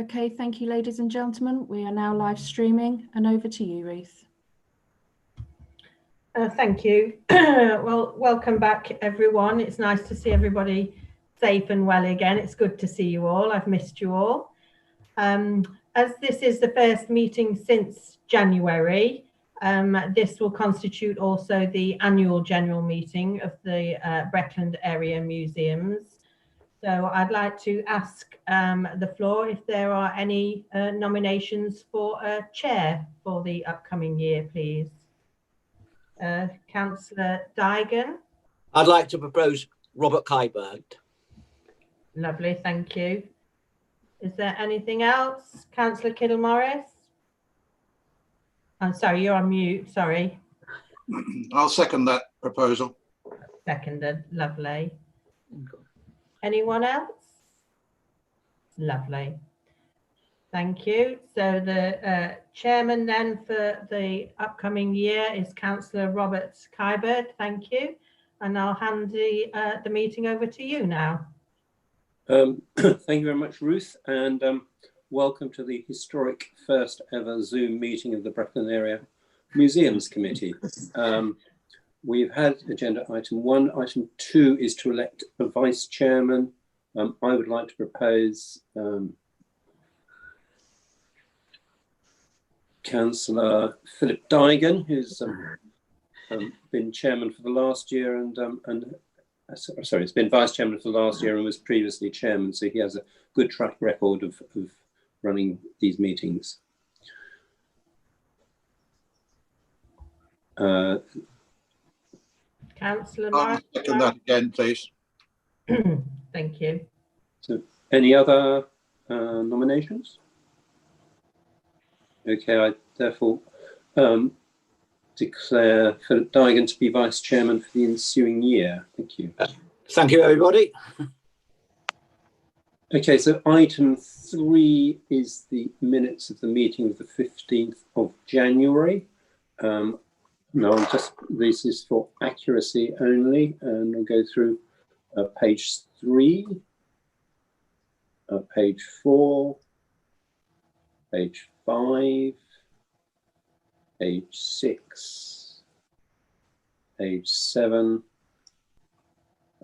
Okay, thank you, ladies and gentlemen. We are now live streaming, and over to you, Ruth. Thank you. Well, welcome back, everyone. It's nice to see everybody safe and well again. It's good to see you all. I've missed you all. As this is the first meeting since January, this will constitute also the annual general meeting of the Breckland area museums. So I'd like to ask the floor if there are any nominations for a chair for the upcoming year, please. Councillor Digan. I'd like to propose Robert Kyberg. Lovely, thank you. Is there anything else? Councillor Kittle-Morris? I'm sorry, you're on mute, sorry. I'll second that proposal. Seconded, lovely. Anyone else? Lovely. Thank you. So the chairman then for the upcoming year is Councillor Robert Kyberg. Thank you. And I'll hand the meeting over to you now. Thank you very much, Ruth, and welcome to the historic first ever Zoom meeting of the Breckland Area Museums Committee. We've had agenda item 1. Item 2 is to elect a vice chairman. I would like to propose Councillor Philip Digan, who's been chairman for the last year and sorry, it's been vice chairman for the last year and was previously chairman, so he has a good track record of running these meetings. Councillor I'll second that again, please. Thank you. So, any other nominations? Okay, I therefore declare Philip Digan to be vice chairman for the ensuing year. Thank you. Thank you, everybody. Okay, so item 3 is the minutes of the meeting of the 15th of January. No, this is for accuracy only, and I'll go through page 3, page 4, page 5, page 6, page 7,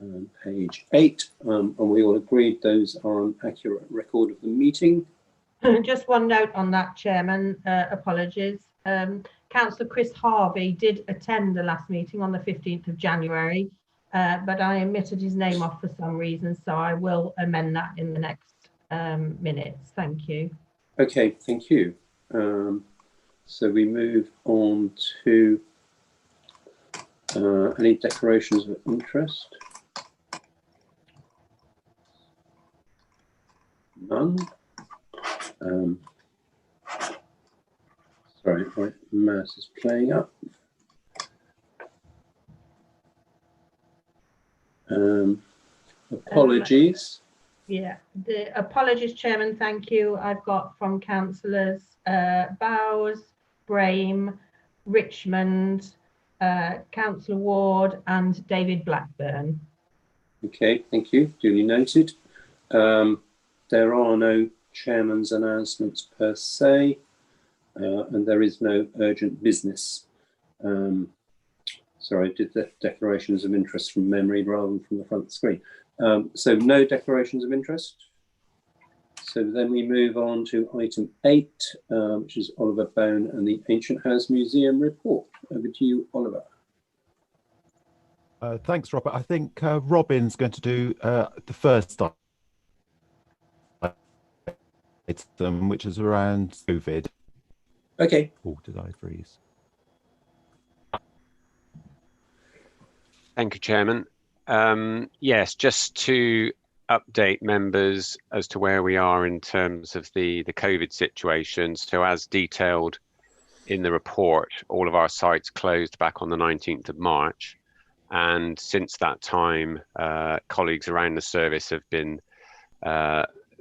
and page 8, and we all agreed those are an accurate record of the meeting. Just one note on that, Chairman, apologies. Councillor Chris Harvey did attend the last meeting on the 15th of January, but I omitted his name off for some reason, so I will amend that in the next minutes. Thank you. Okay, thank you. So we move on to any declarations of interest. None. Sorry, my mouse is playing up. Apologies. Yeah, the apologies, Chairman, thank you. I've got from councillors Bowes, Brame, Richmond, Councillor Ward and David Blackburn. Okay, thank you. Duly noted. There are no chairman's announcements per se, and there is no urgent business. Sorry, I did the declarations of interest from memory rather than from the front screen. So no declarations of interest. So then we move on to item 8, which is Oliver Bone and the Ancient House Museum report. Over to you, Oliver. Thanks, Robert. I think Robin's going to do the first item, which is around COVID. Okay. Oh, did I freeze? Thank you, Chairman. Yes, just to update members as to where we are in terms of the COVID situation. So as detailed in the report, all of our sites closed back on the 19th of March. And since that time, colleagues around the service have been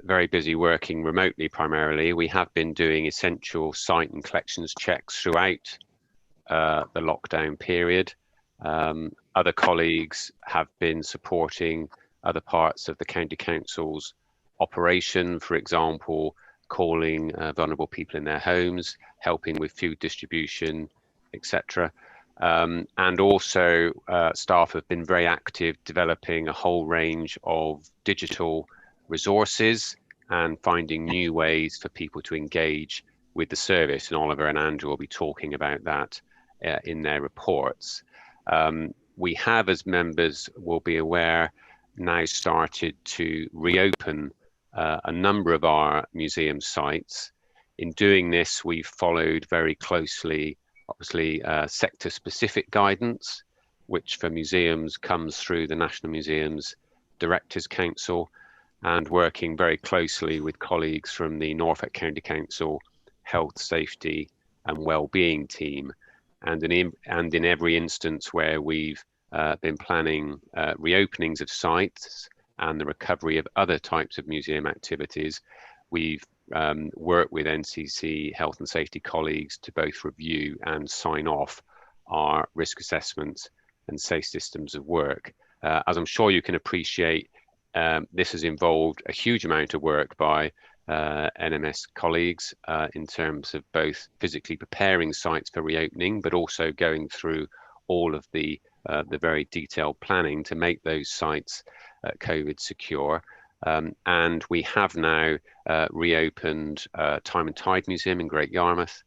very busy working remotely primarily. We have been doing essential site and collections checks throughout the lockdown period. Other colleagues have been supporting other parts of the County Council's operation, for example, calling vulnerable people in their homes, helping with food distribution, etc. And also staff have been very active developing a whole range of digital resources and finding new ways for people to engage with the service. And Oliver and Andrew will be talking about that in their reports. We have, as members will be aware, now started to reopen a number of our museum sites. In doing this, we've followed very closely, obviously, sector-specific guidance, which for museums comes through the National Museums Directors Council, and working very closely with colleagues from the Norfolk County Council Health, Safety and Wellbeing team. And in every instance where we've been planning reopenings of sites and the recovery of other types of museum activities, we've worked with NCC Health and Safety colleagues to both review and sign off our risk assessments and safe systems of work. As I'm sure you can appreciate, this has involved a huge amount of work by NMS colleagues in terms of both physically preparing sites for reopening, but also going through all of the very detailed planning to make those sites COVID secure. And we have now reopened Time and Tide Museum in Great Yarmouth,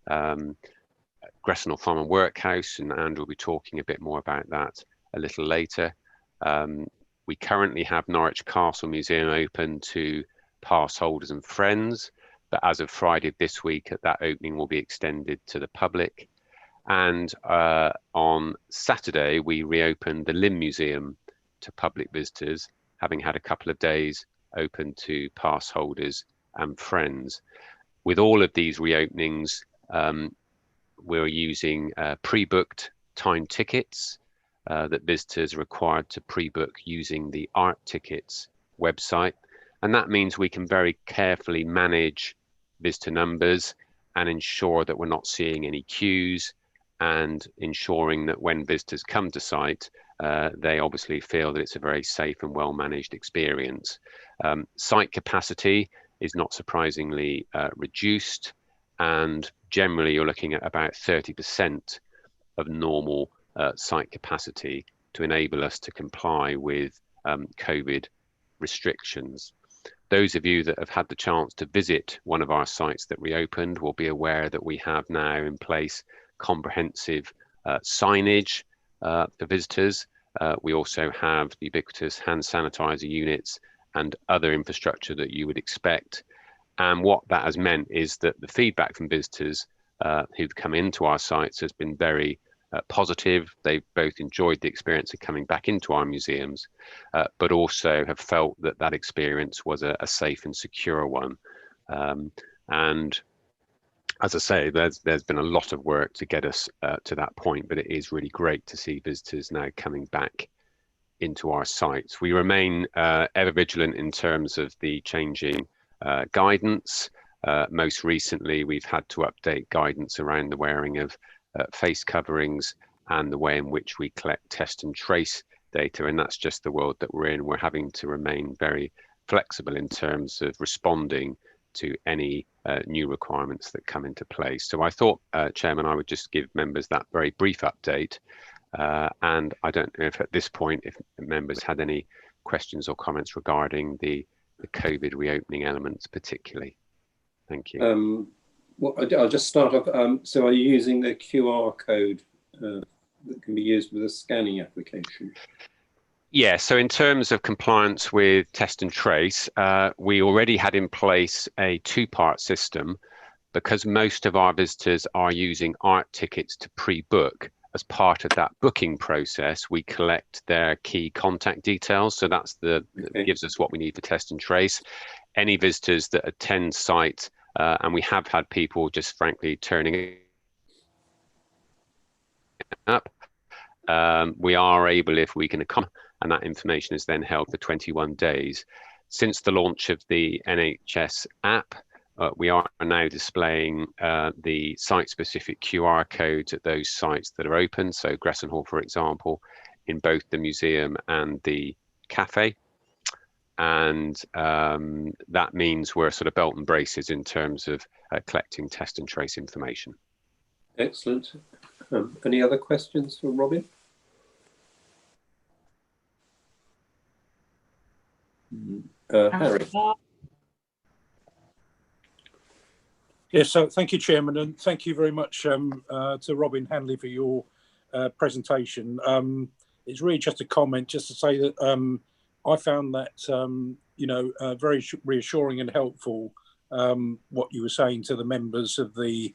Greston Farm and Workhouse, and Andrew will be talking a bit more about that a little later. We currently have Norwich Castle Museum open to pass holders and friends, but as of Friday this week, that opening will be extended to the public. And on Saturday, we reopened the Limb Museum to public visitors, having had a couple of days open to pass holders and friends. With all of these reopenings, we're using pre-booked time tickets that visitors are required to pre-book using the Art Tickets website. And that means we can very carefully manage visitor numbers and ensure that we're not seeing any queues, and ensuring that when visitors come to site, they obviously feel that it's a very safe and well-managed experience. Site capacity is not surprisingly reduced, and generally you're looking at about 30% of normal site capacity to enable us to comply with COVID restrictions. Those of you that have had the chance to visit one of our sites that reopened will be aware that we have now in place comprehensive signage for visitors. We also have the ubiquitous hand sanitizer units and other infrastructure that you would expect. And what that has meant is that the feedback from visitors who've come into our sites has been very positive. They've both enjoyed the experience of coming back into our museums, but also have felt that that experience was a safe and secure one. And as I say, there's been a lot of work to get us to that point, but it is really great to see visitors now coming back into our sites. We remain ever vigilant in terms of the changing guidance. Most recently, we've had to update guidance around the wearing of face coverings and the way in which we collect, test and trace data. And that's just the world that we're in. We're having to remain very flexible in terms of responding to any new requirements that come into place. So I thought, Chairman, I would just give members that very brief update. And I don't know if at this point, if members had any questions or comments regarding the COVID reopening elements particularly. Thank you. Well, I'll just start off. So are you using the QR code that can be used with a scanning application? Yeah, so in terms of compliance with test and trace, we already had in place a two-part system. Because most of our visitors are using Art Tickets to pre-book. As part of that booking process, we collect their key contact details. So that's that gives us what we need for test and trace. Any visitors that attend site, and we have had people just frankly turning up, we are able, if we can accommodate, and that information is then held for 21 days. Since the launch of the NHS app, we are now displaying the site-specific QR codes at those sites that are open. So Greston Hall, for example, in both the museum and the cafe. and that means we're sort of belt and braces in terms of collecting test and trace information. Excellent. Any other questions for Robin? Harry. Yes, so thank you, Chairman, and thank you very much to Robin Hanley for your presentation. It's really just a comment, just to say that I found that, very reassuring and helpful, what you were saying to the members of the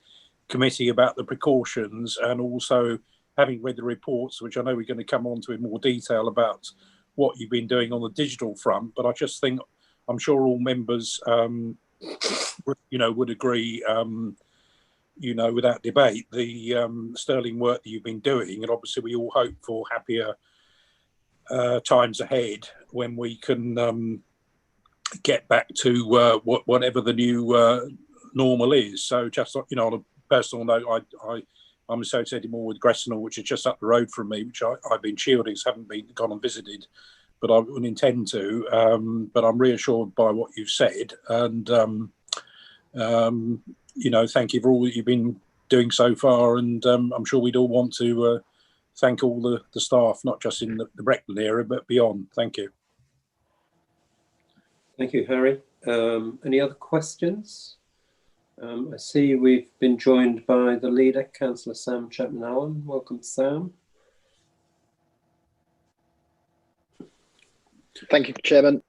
committee about the precautions, and also having read the reports, which I know we're going to come on to in more detail about what you've been doing on the digital front. But I just think, I'm sure all members, would agree, without debate, the sterling work that you've been doing. And obviously we all hope for happier times ahead when we can get back to whatever the new normal is. So just, on a personal note, I'm associated more with Greston, which is just up the road from me, which I've been shielding, so haven't gone and visited, but I wouldn't intend to. But I'm reassured by what you've said, and thank you for all that you've been doing so far. And I'm sure we'd all want to thank all the staff, not just in the Breckland area, but beyond. Thank you. Thank you, Harry. Any other questions? I see we've been joined by the leader, Councillor Sam Chapman-Allen. Welcome, Sam. Thank you, Chairman.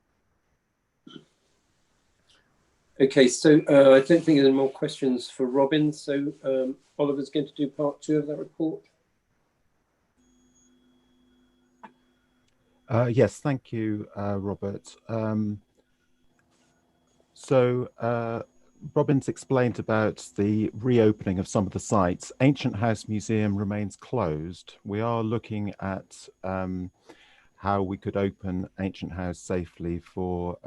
Okay, so I don't think there are more questions for Robin. So Oliver's going to do part 2 of that report. Yes, thank you, Robert. Robin's explained about the reopening of some of the sites. Ancient House Museum remains closed. We are looking at how we could open Ancient House safely for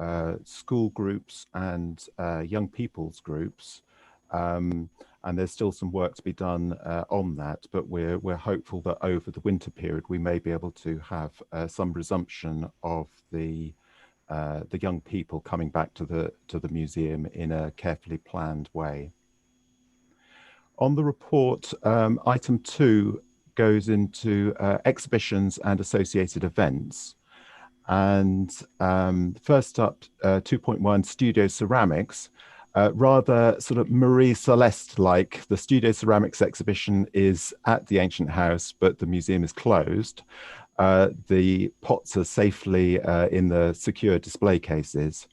school groups and young people's groups. And there's still some work to be done on that, but we're hopeful that over the winter period we may be able to have some resumption of the young people coming back to the museum in a carefully planned way. On the report, item 2 goes into exhibitions and associated events. And first up, 2.1, Studio Ceramics. Rather sort of Marie Celeste-like, the Studio Ceramics exhibition is at the Ancient House, but the museum is closed. The pots are safely in the secure display cases.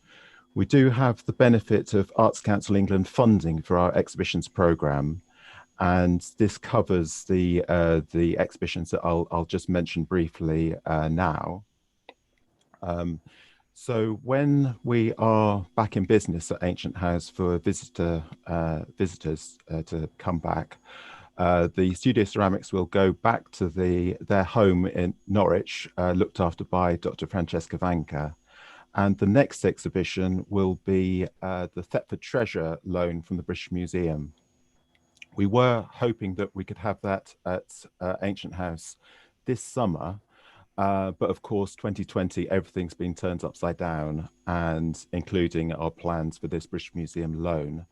We do have the benefit of Arts Council England funding for our exhibitions programme, and this covers the exhibitions that I'll just mention briefly now. So when we are back in business at Ancient House for visitors to come back, the Studio Ceramics will go back to their home in Norwich, looked after by Dr. Francesca Vanka. And the next exhibition will be the Thetford treasure loan from the British Museum. We were hoping that we could have that at Ancient House this summer, but of course 2020 everything's been turned upside down, and including our plans for this British Museum loan.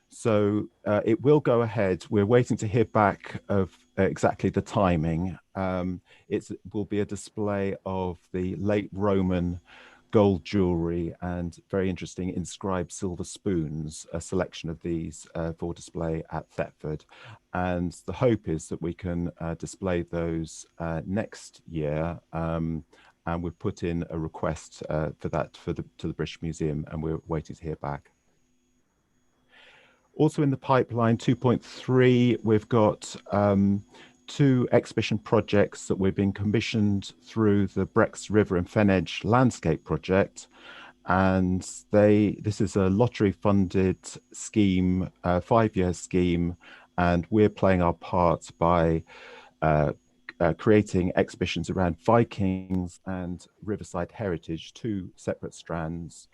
So it will go ahead. We're waiting to hear back of exactly the timing. It will be a display of the late Roman gold jewellery and very interesting inscribed silver spoons, a selection of these for display at Thetford. And the hope is that we can display those next year. And we've put in a request for that to the British Museum, and we're waiting to hear back. Also in the pipeline, 2.3, we've got 2 exhibition projects that we've been commissioned through the Brex River and Fen Edge Landscape Project. And this is a lottery funded scheme, 5-year scheme, and we're playing our part by creating exhibitions around Vikings and Riverside heritage, 2 separate strands,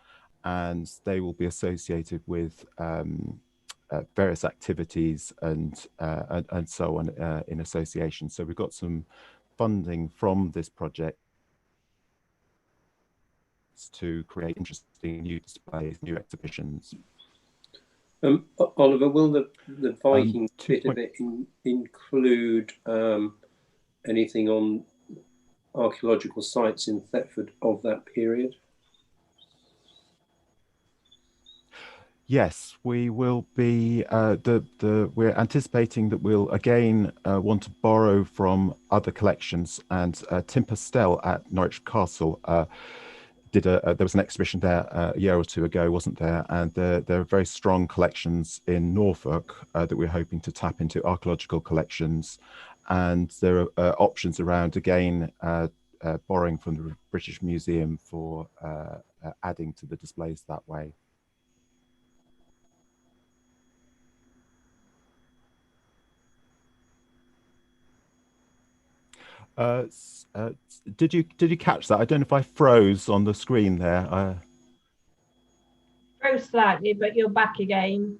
and they will be associated with various activities and so on in association. So we've got some funding from this project sites to create interesting new displays, new exhibitions. Oliver, will the Viking bit of it include anything on archaeological sites in Thetford of that period? Yes, we will be. We're anticipating that we'll again want to borrow from other collections, and Tim Pastell at Norwich Castle there was an exhibition there a year or two ago, wasn't there? And there are very strong collections in Norfolk that we're hoping to tap into, archaeological collections, and there are options around again borrowing from the British Museum for adding to the displays that way. Did you catch that? I don't know if I froze on the screen there. Froze slightly, but you're back again.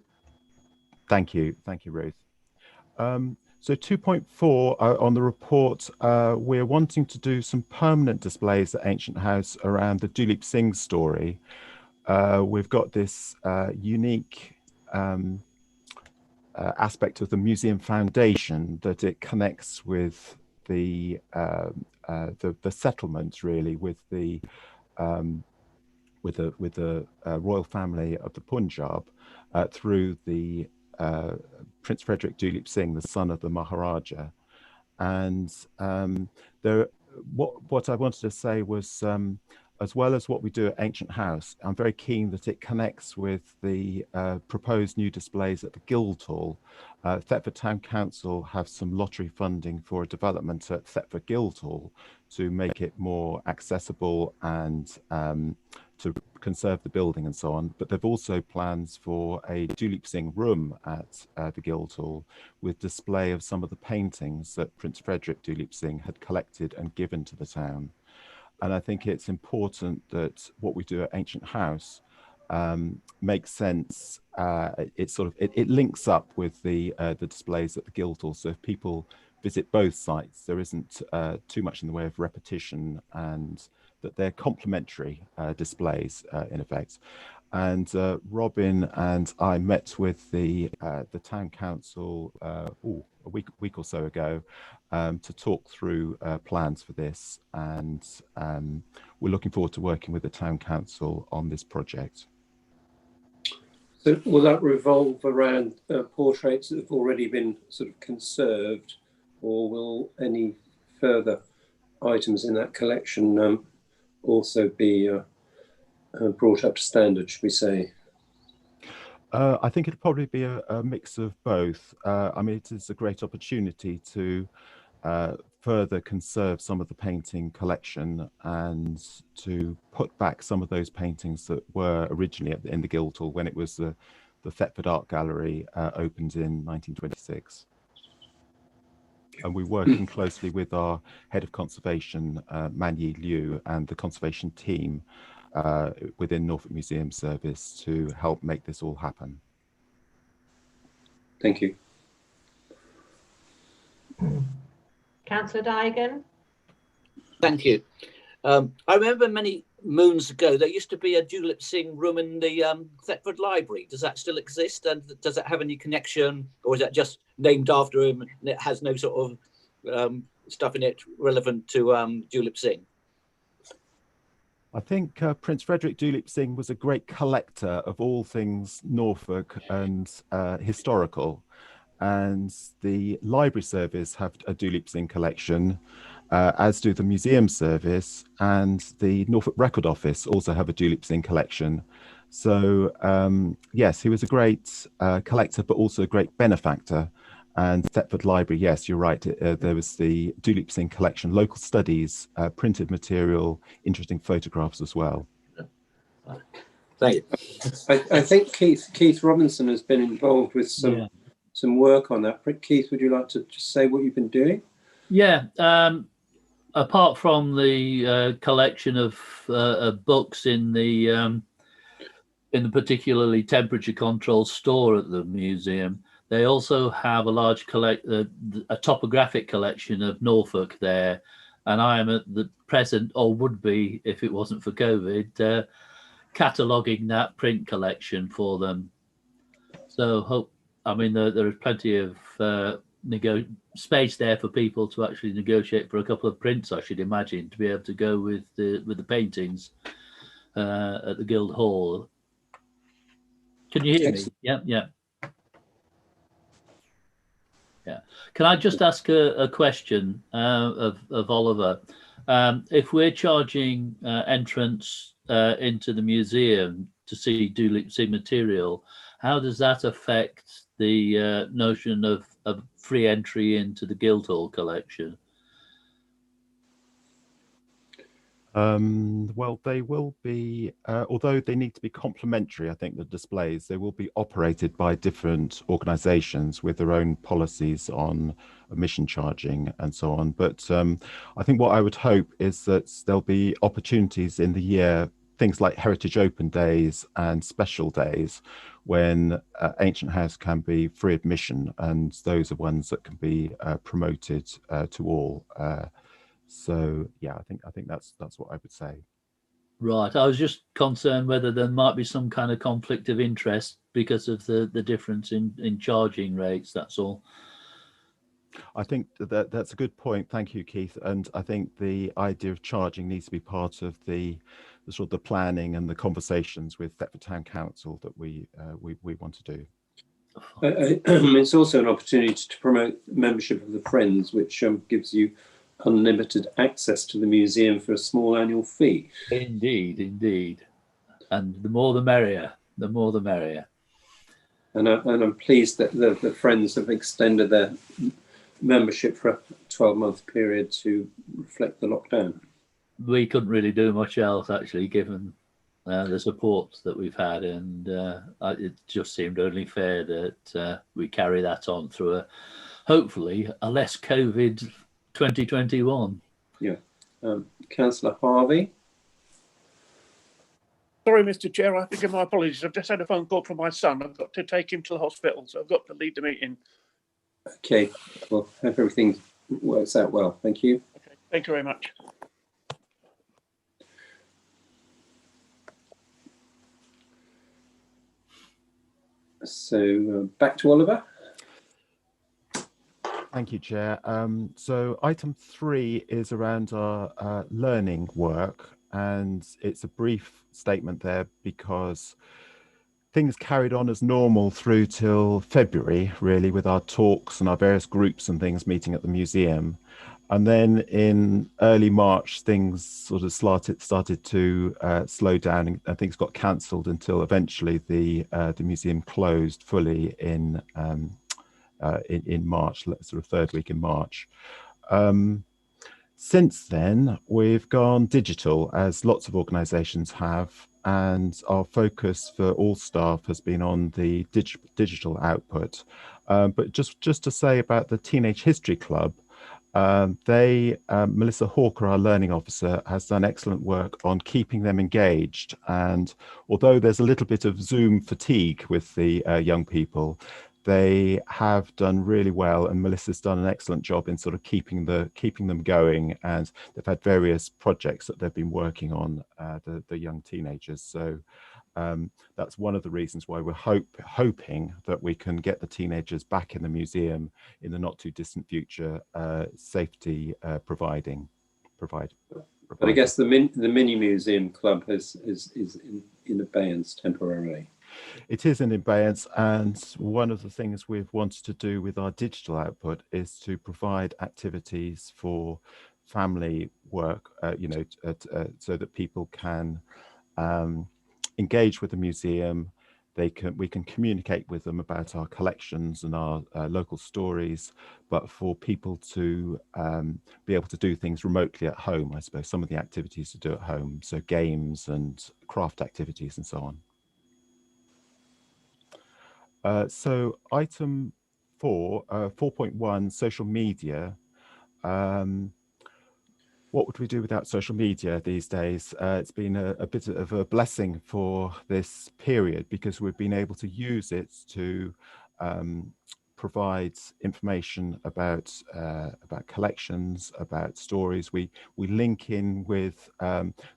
Thank you, Ruth. So 2.4 on the report, we're wanting to do some permanent displays at Ancient House around the Duleep Singh story. We've got this unique aspect of the museum foundation, that it connects with the settlement, really, with the royal family of the Punjab through the Prince Frederick Duleep Singh, the son of the Maharaja. And what I wanted to say was, as well as what we do at Ancient House, I'm very keen that it connects with the proposed new displays at the Guildhall. Thetford Town Council have some lottery funding for a development at Thetford Guildhall to make it more accessible and to conserve the building and so on. But they've also plans for a Duleep Singh room at the Guildhall with display of some of the paintings that Prince Frederick Duleep Singh had collected and given to the town. And I think it's important that what we do at Ancient House makes sense. It links up with the displays at the Guildhall. So if people visit both sites, there isn't too much in the way of repetition, and that they're complementary displays in effect. And Robin and I met with the town council a week or so ago to talk through plans for this, and we're looking forward to working with the town council on this project. So will that revolve around portraits that have already been sort of conserved, or will any further items in that collection also be brought up to standard, should we say? I think it'll probably be a mix of both. I mean, it is a great opportunity to further conserve some of the painting collection and to put back some of those paintings that were originally in the Guildhall when it was the Thetford Art Gallery opened in 1926. And we're working closely with our head of conservation, Manyi Liu, and the conservation team within Norfolk Museum Service to help make this all happen. Thank you. Councillor Digan. Thank you. I remember many moons ago there used to be a Duleep Singh room in the Thetford Library. Does that still exist, and does it have any connection, or is that just named after him and it has no sort of stuff in it relevant to Duleep Singh? I think Prince Frederick Duleep Singh was a great collector of all things Norfolk and historical, and the library service have a Duleep Singh collection, as do the museum service, and the Norfolk Record Office also have a Duleep Singh collection. So yes, he was a great collector, but also a great benefactor. And Thetford Library, yes, you're right. There was the Duleep Singh collection, local studies, printed material, interesting photographs as well. Thank you. I think Keith Robinson has been involved with some work on that. Keith, would you like to just say what you've been doing? Yeah. Apart from the collection of books in the particularly temperature controlled store at the museum, they also have a large a topographic collection of Norfolk there, and I am at the present, or would be if it wasn't for COVID, cataloguing that print collection for them. So I mean, there is plenty of space there for people to actually negotiate for a couple of prints, I should imagine, to be able to go with the paintings at the Guild Hall. Can you hear me? Yeah. Can I just ask a question of Oliver? If we're charging entrance into the museum to see material, how does that affect the notion of free entry into the Guildhall collection? Well, they will be, although they need to be complementary, I think the displays, they will be operated by different organisations with their own policies on admission charging and so on. But I think what I would hope is that there'll be opportunities in the year, things like Heritage Open Days and special days, when Ancient House can be free admission, and those are ones that can be promoted to all. So yeah, I think that's what I would say. Right. I was just concerned whether there might be some kind of conflict of interest because of the difference in charging rates. That's all. I think that's a good point. Thank you, Keith. And I think the idea of charging needs to be part of the sort of the planning and the conversations with Thetford Town Council that we want to do. It's also an opportunity to promote membership of the Friends, which gives you unlimited access to the museum for a small annual fee. Indeed. And the more the merrier. The more the merrier. And I'm pleased that the Friends have extended their membership for a 12-month period to reflect the lockdown. We couldn't really do much else, actually, given the support that we've had, and it just seemed only fair that we carry that on through hopefully a less COVID 2021. Yeah. Councillor Harvey. Sorry, Mr. Chair, I have to give my apologies. I've just had a phone call from my son. I've got to take him to the hospital, so I've got to leave the meeting. Okay, well, hope everything works out well. Thank you. Okay, thank you very much. So back to Oliver. Thank you, Chair. So item 3 is around our learning work, and it's a brief statement there because things carried on as normal through till February, really, with our talks and our various groups and things meeting at the museum. And then in early March, things sort of started to slow down, and things got cancelled until eventually the museum closed fully in March, sort of third week in March. Since then, we've gone digital, as lots of organisations have, and our focus for all staff has been on the digital output. But just to say about the Teenage History Club, Melissa Hawker, our learning officer, has done excellent work on keeping them engaged. And although there's a little bit of Zoom fatigue with the young people, they have done really well, and Melissa's done an excellent job in sort of keeping them going, and they've had various projects that they've been working on, the young teenagers. So that's one of the reasons why we're hoping that we can get the teenagers back in the museum in the not too distant future, safety providing. But I guess the mini museum club is in abeyance temporarily. It is in abeyance, and one of the things we've wanted to do with our digital output is to provide activities for family work, so that people can engage with the museum. We can communicate with them about our collections and our local stories, but for people to be able to do things remotely at home, I suppose, some of the activities to do at home, so games and craft activities and so on. So item 4.1, social media. What would we do without social media these days? It's been a bit of a blessing for this period because we've been able to use it to provides information about collections, about stories. We link in with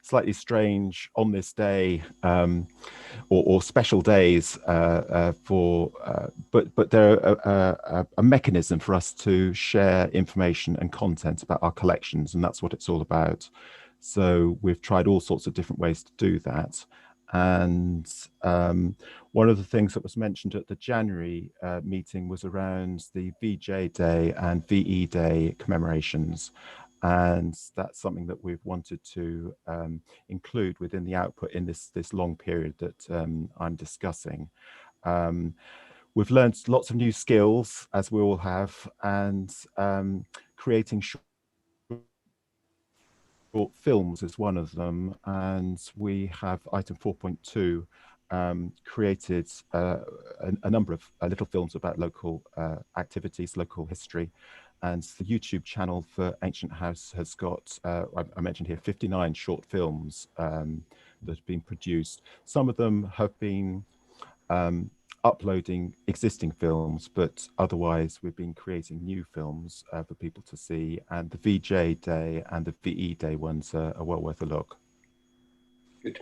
slightly strange on this day or special days but they're a mechanism for us to share information and content about our collections, and that's what it's all about. So we've tried all sorts of different ways to do that. And one of the things that was mentioned at the January meeting was around the VJ Day and VE Day commemorations. And that's something that we've wanted to include within the output in this long period that I'm discussing. We've learned lots of new skills, as we all have, and creating short films is one of them. And we have item 4.2 created a number of little films about local activities, local history. And the YouTube channel for Ancient House has got, I mentioned here, 59 short films that have been produced. Some of them have been uploading existing films, but otherwise we've been creating new films for people to see. And the VJ Day and the VE Day ones are well worth a look. Good.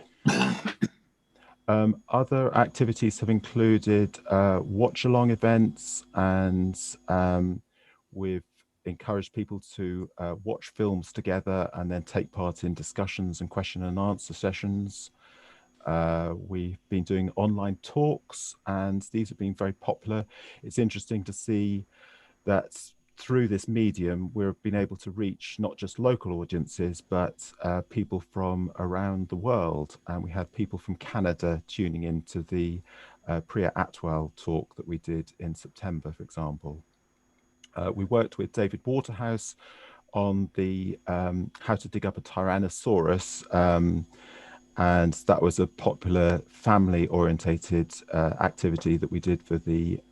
Other activities have included watch-along events, and we've encouraged people to watch films together and then take part in discussions and question and answer sessions. We've been doing online talks, and these have been very popular. It's interesting to see that through this medium, we've been able to reach not just local audiences, but people from around the world. And we had people from Canada tuning into the Priya Atwell talk that we did in September, for example. We worked with David Waterhouse on the how to dig up a Tyrannosaurus, and that was a popular family-orientated activity that we did for the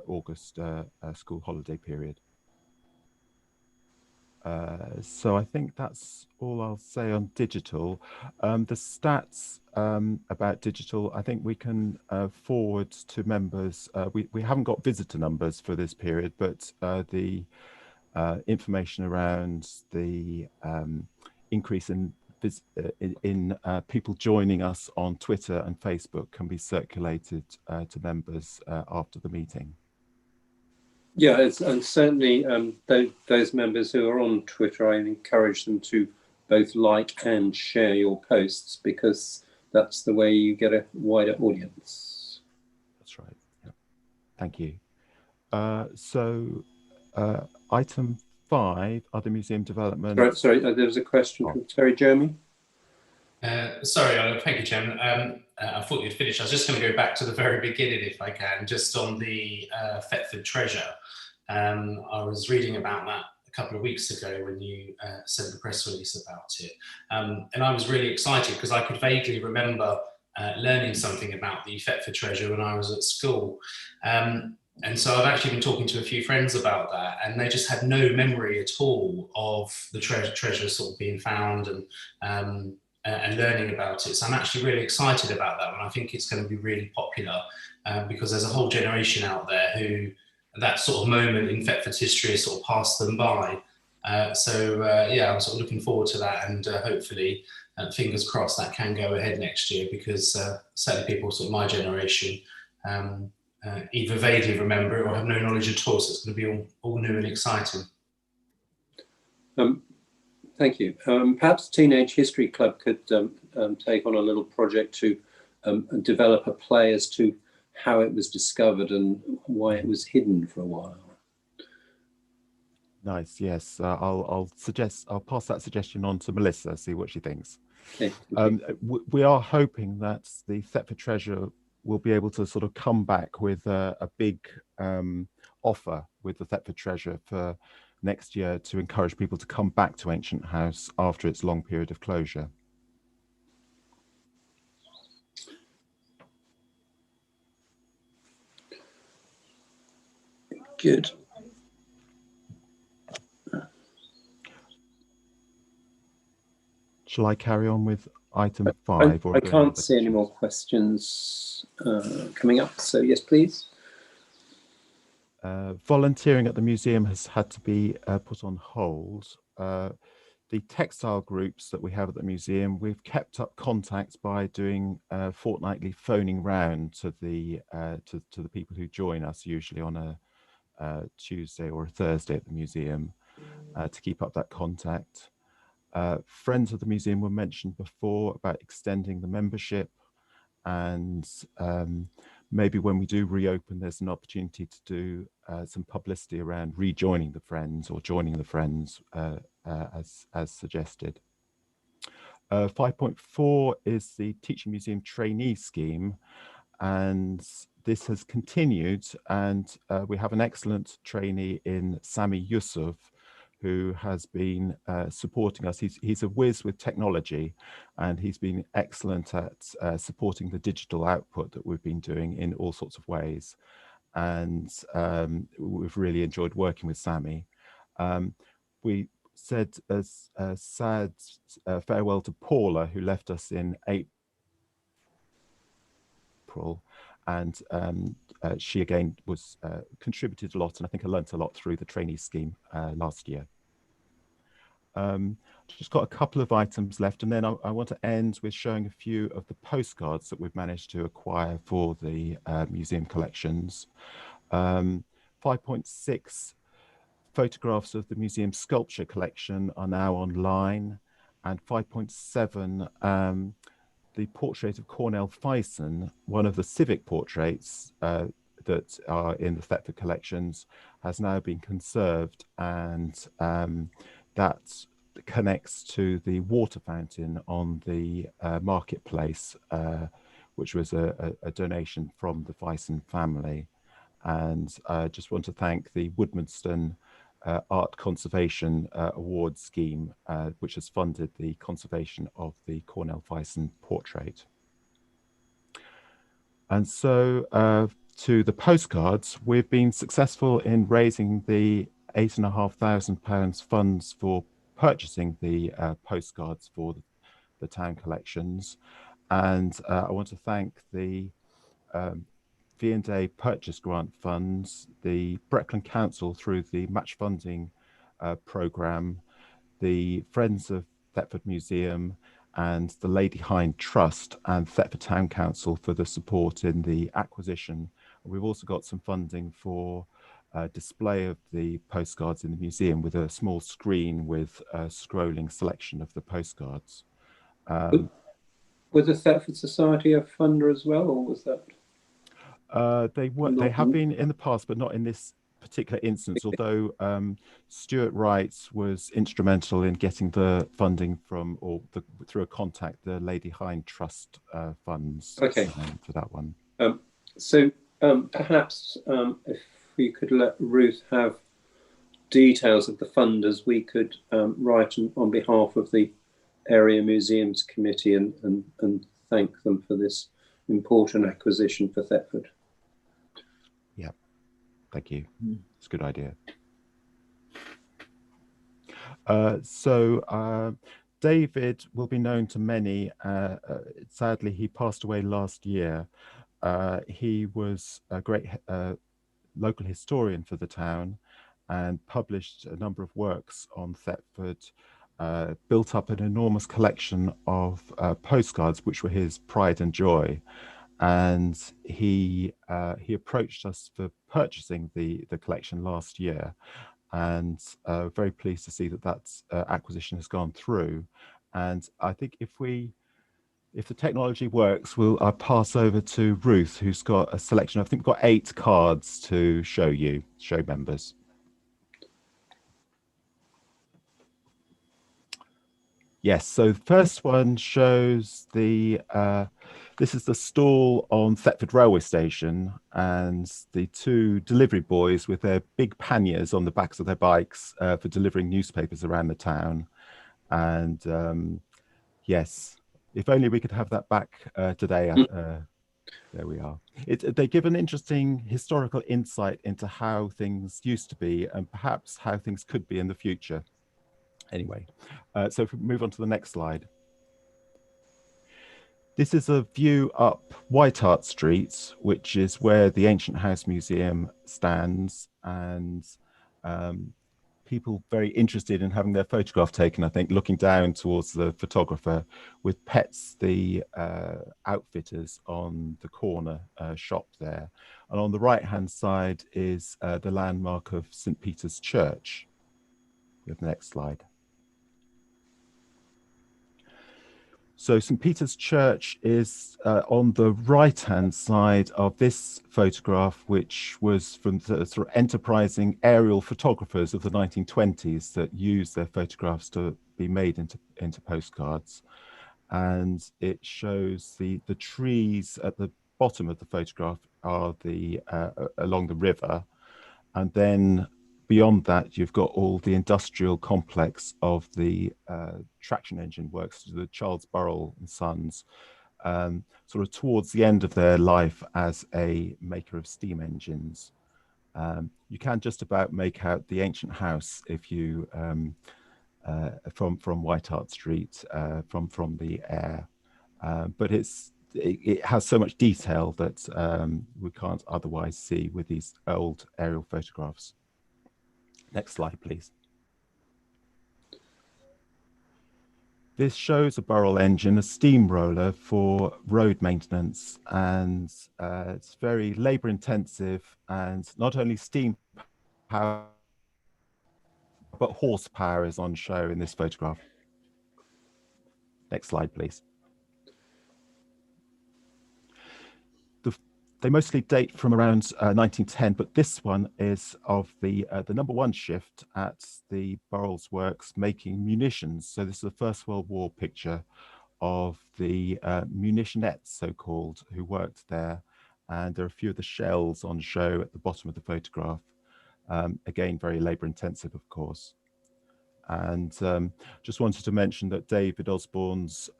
August school holiday period. So I think that's all I'll say on digital. The stats about digital, I think we can forward to members. We haven't got visitor numbers for this period, but the information around the increase in people joining us on Twitter and Facebook can be circulated to members after the meeting. Yeah, and certainly those members who are on Twitter, I encourage them to both like and share your posts, because that's the way you get a wider audience. That's right. Yeah. Thank you. So item 5, other museum development. Sorry, there was a question from Terry Jeremy. Sorry, thank you, Chairman. I thought you'd finished. I was just going to go back to the very beginning, if I can, just on the Thetford treasure. I was reading about that a couple of weeks ago when you sent the press release about it. And I was really excited because I could vaguely remember learning something about the Thetford treasure when I was at school. And so I've actually been talking to a few friends about that, and they just had no memory at all of the treasure sort of being found and learning about it. So I'm actually really excited about that one. I think it's going to be really popular because there's a whole generation out there who that sort of moment in Thetford's history has sort of passed them by. Yeah, I'm sort of looking forward to that, and hopefully, fingers crossed, that can go ahead next year, because certainly people sort of my generation either vaguely remember it or have no knowledge at all, so it's going to be all new and exciting. Thank you. Perhaps Teenage History Club could take on a little project to develop a play as to how it was discovered and why it was hidden for a while. Nice. Yes, I'll pass that suggestion on to Melissa, see what she thinks. Okay. We are hoping that the Thetford treasure will be able to sort of come back with a big offer with the Thetford treasure for next year to encourage people to come back to Ancient House after its long period of closure. Good. Shall I carry on with item 5? I can't see any more questions coming up, so yes, please. volunteering at the museum has had to be put on hold. The textile groups that we have at the museum, we've kept up contact by doing fortnightly phoning round to the people who join us, usually on a Tuesday or a Thursday at the museum, to keep up that contact. Friends of the museum were mentioned before about extending the membership, and maybe when we do reopen, there's an opportunity to do some publicity around rejoining the Friends or joining the Friends as suggested. 5.4 is the Teaching Museum Trainee Scheme, and this has continued, and we have an excellent trainee in Sami Yusuf, who has been supporting us. He's a whiz with technology, and he's been excellent at supporting the digital output that we've been doing in all sorts of ways. And we've really enjoyed working with Sami. We said a sad farewell to Paula, who left us in April, and she again was contributed a lot, and I think I learnt a lot through the trainee scheme last year. Just got a couple of items left, and then I want to end with showing a few of the postcards that we've managed to acquire for the museum collections. 5.6 photographs of the museum sculpture collection are now online, and 5.7 the portrait of Cornel Fison, one of the civic portraits that are in the Thetford collections, has now been conserved, and that connects to the water fountain on the marketplace, which was a donation from the Fison family. And I just want to thank the Woodmanston Art Conservation Award Scheme, which has funded the conservation of the Cornel Fison portrait. And so to the postcards, we've been successful in raising the £8,500 funds for purchasing the postcards for the town collections. And I want to thank the Ve Day Purchase Grant Funds, the Breckland Council through the match funding programme, the Friends of Thetford Museum, and the Lady Hind Trust and Thetford Town Council for the support in the acquisition. We've also got some funding for display of the postcards in the museum with a small screen with a scrolling selection of the postcards. Was the Thetford Society a funder as well, or was that? They have been in the past, but not in this particular instance, although Stuart Wright was instrumental in getting the funding from, or through a contact, the Lady Hind Trust funds. Okay. For that one. Perhaps if we could let Ruth have details of the funders, we could write on behalf of the Area Museums Committee and thank them for this important acquisition for Thetford. Yeah, thank you. It's a good idea. David will be known to many. Sadly, he passed away last year. He was a great local historian for the town and published a number of works on Thetford, built up an enormous collection of postcards, which were his pride and joy. And he approached us for purchasing the collection last year, and very pleased to see that acquisition has gone through. And I think if the technology works, I'll pass over to Ruth, who's got a selection. I think we've got 8 cards to show members. Yes, so the first one shows this is the stall on Thetford railway station, and the 2 delivery boys with their big panniers on the backs of their bikes for delivering newspapers around the town. And yes, if only we could have that back today. There we are. They give an interesting historical insight into how things used to be and perhaps how things could be in the future. Anyway, so if we move on to the next slide. This is a view up White Hart Street, which is where the Ancient House Museum stands, and people very interested in having their photograph taken, I think, looking down towards the photographer, with Pets, the outfitters, on the corner shop there. And on the right-hand side is the landmark of St. Peter's Church. With the next slide. So St. Peter's Church is on the right-hand side of this photograph, which was from the sort of enterprising aerial photographers of the 1920s that used their photographs to be made into postcards. And it shows the trees at the bottom of the photograph are the along the river, and then beyond that, you've got all the industrial complex of the traction engine works, the Charles Burrell and Sons, sort of towards the end of their life as a maker of steam engines. You can just about make out the ancient house if you from White Hart Street from the air, but it has so much detail that we can't otherwise see with these old aerial photographs. Next slide, please. This shows a Burrell engine, a steamroller for road maintenance, and it's very labor intensive, and not only steam power, but horsepower is on show in this photograph. Next slide, please. They mostly date from around 1910, but this one is of the number one shift at the Burrell's works making munitions. So this is a First World War picture of the munitionettes, so-called, who worked there. And there are a few of the shells on show at the bottom of the photograph. Again, very labor intensive, of course. And just wanted to mention that David Osborne's,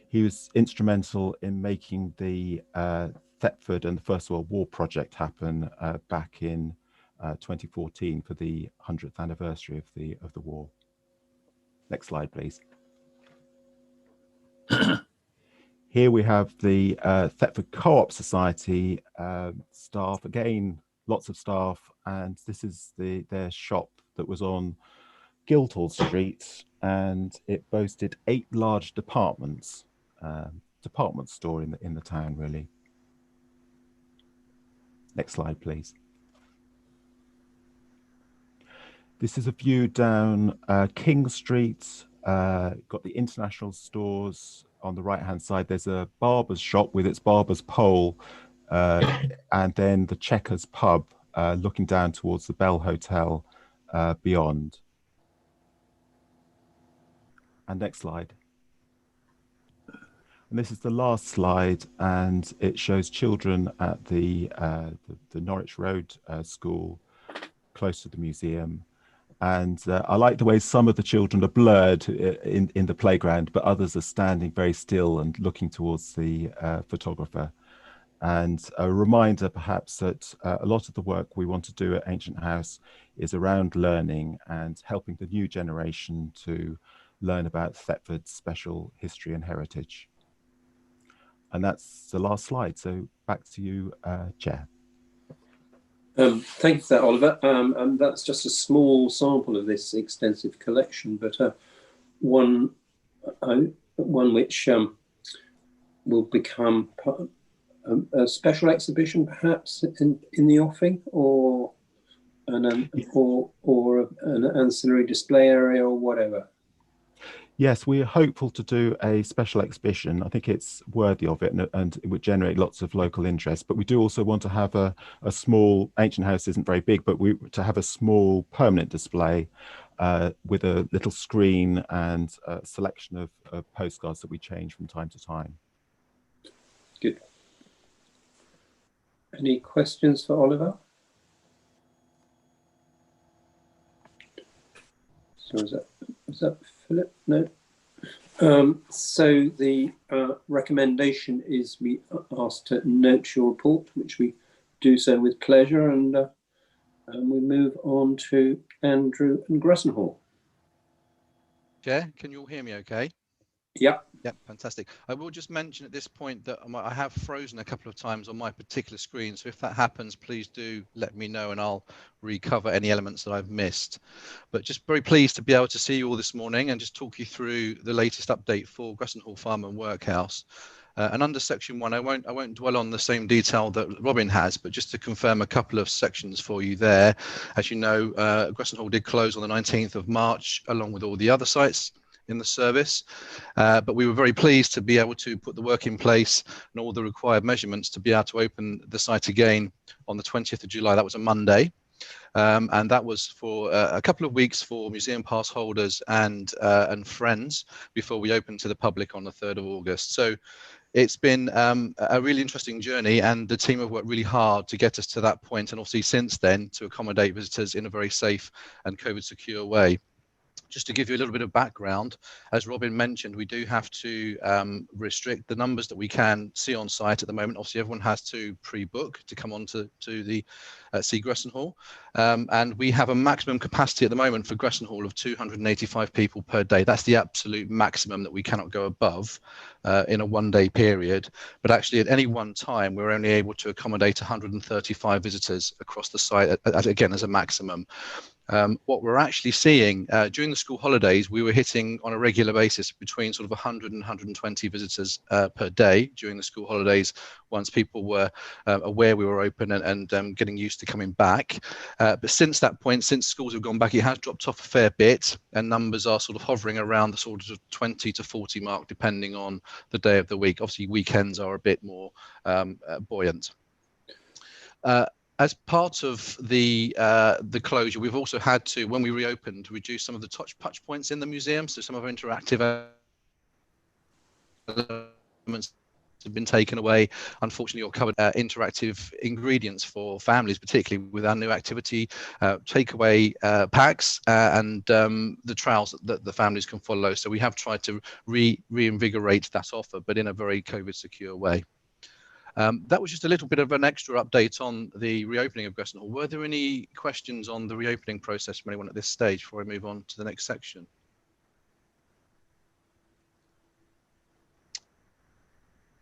he was instrumental in making the Thetford and the First World War project happen back in 2014 for the 100th anniversary of the war. Next slide, please. Here we have the Thetford Co-op Society staff, again, lots of staff, and this is their shop that was on Guildhall Street, and it boasted 8 large departments, department store in the town, really. Next slide, please. This is a view down King Street. Got the international stores on the right-hand side. There's a barber's shop with its barber's pole, and then the Checkers pub looking down towards the Bell Hotel beyond. And next slide. And this is the last slide, and it shows children at the Norwich Road school, close to the museum. And I like the way some of the children are blurred in the playground, but others are standing very still and looking towards the photographer. And a reminder, perhaps, that a lot of the work we want to do at Ancient House is around learning and helping the new generation to learn about Thetford's special history and heritage. And that's the last slide. So back to you, Chair. Thank you for that, Oliver. And that's just a small sample of this extensive collection, but one which will become a special exhibition, perhaps in the offing, or an ancillary display area, or whatever. Yes, we're hopeful to do a special exhibition. I think it's worthy of it, and it would generate lots of local interest. But we do also want to have a small, Ancient House isn't very big, but to have a small permanent display with a little screen and a selection of postcards that we change from time to time. Good. Any questions for Oliver? So is that Philip? No. So the recommendation is we asked to note your report, which we do so with pleasure, and we move on to Andrew and Gresson Hall. Chair, can you all hear me okay? Yep. Yep, fantastic. I will just mention at this point that I have frozen a couple of times on my particular screen. So if that happens, please do let me know and I'll recover any elements that I've missed. But just very pleased to be able to see you all this morning and just talk you through the latest update for Greston Hall Farm and Workhouse. And under section 1, I won't dwell on the same detail that Robin has, but just to confirm a couple of sections for you there. As you know, Greston Hall did close on the 19th of March, along with all the other sites in the service, but we were very pleased to be able to put the work in place and all the required measurements to be able to open the site again on the 20th of July. That was a Monday, and that was for a couple of weeks for museum pass holders and friends before we opened to the public on the 3rd of August. So it's been a really interesting journey, and the team have worked really hard to get us to that point, and obviously since then to accommodate visitors in a very safe and COVID secure way. Just to give you a little bit of background, as Robin mentioned, we do have to restrict the numbers that we can see on site at the moment. Obviously, everyone has to pre-book to come on to the see Greston Hall. And we have a maximum capacity at the moment for Greston Hall of 285 people per day. That's the absolute maximum that we cannot go above in a one-day period. But actually, at any one time, we're only able to accommodate 135 visitors across the site, again, as a maximum. What we're actually seeing during the school holidays, we were hitting on a regular basis between sort of 100 and 120 visitors per day during the school holidays, once people were aware we were open and getting used to coming back. But since that point, since schools have gone back, it has dropped off a fair bit, and numbers are sort of hovering around the sort of 20 to 40 mark, depending on the day of the week. Obviously, weekends are a bit more buoyant. As part of the closure, we've also had to, when we reopened, reduce some of the touch points in the museum. So some of our interactive elements have been taken away, unfortunately, or covered interactive ingredients for families, particularly with our new activity takeaway packs and the trails that the families can follow. So we have tried to reinvigorate that offer, but in a very COVID secure way. That was just a little bit of an extra update on the reopening of Greston Hall. Were there any questions on the reopening process from anyone at this stage before I move on to the next section?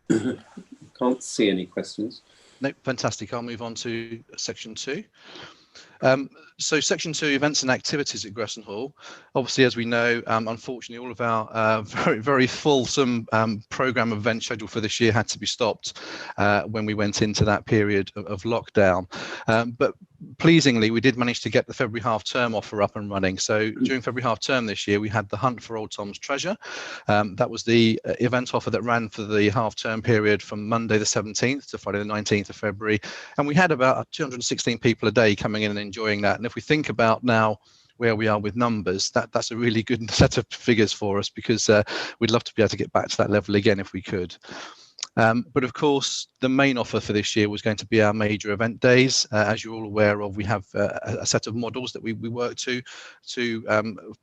Can't see any questions. No, fantastic. I'll move on to section 2. So section 2, events and activities at Greston Hall. Obviously, as we know, unfortunately, all of our very, very fulsome programme of events scheduled for this year had to be stopped when we went into that period of lockdown. But pleasingly, we did manage to get the February half-term offer up and running. So during February half-term this year, we had the Hunt for Old Tom's Treasure. That was the event offer that ran for the half-term period from Monday the 17th to Friday the 19th of February. And we had about 216 people a day coming in and enjoying that. And if we think about now where we are with numbers, that's a really good set of figures for us, because we'd love to be able to get back to that level again if we could. But of course, the main offer for this year was going to be our major event days. As you're all aware of, we have a set of models that we work to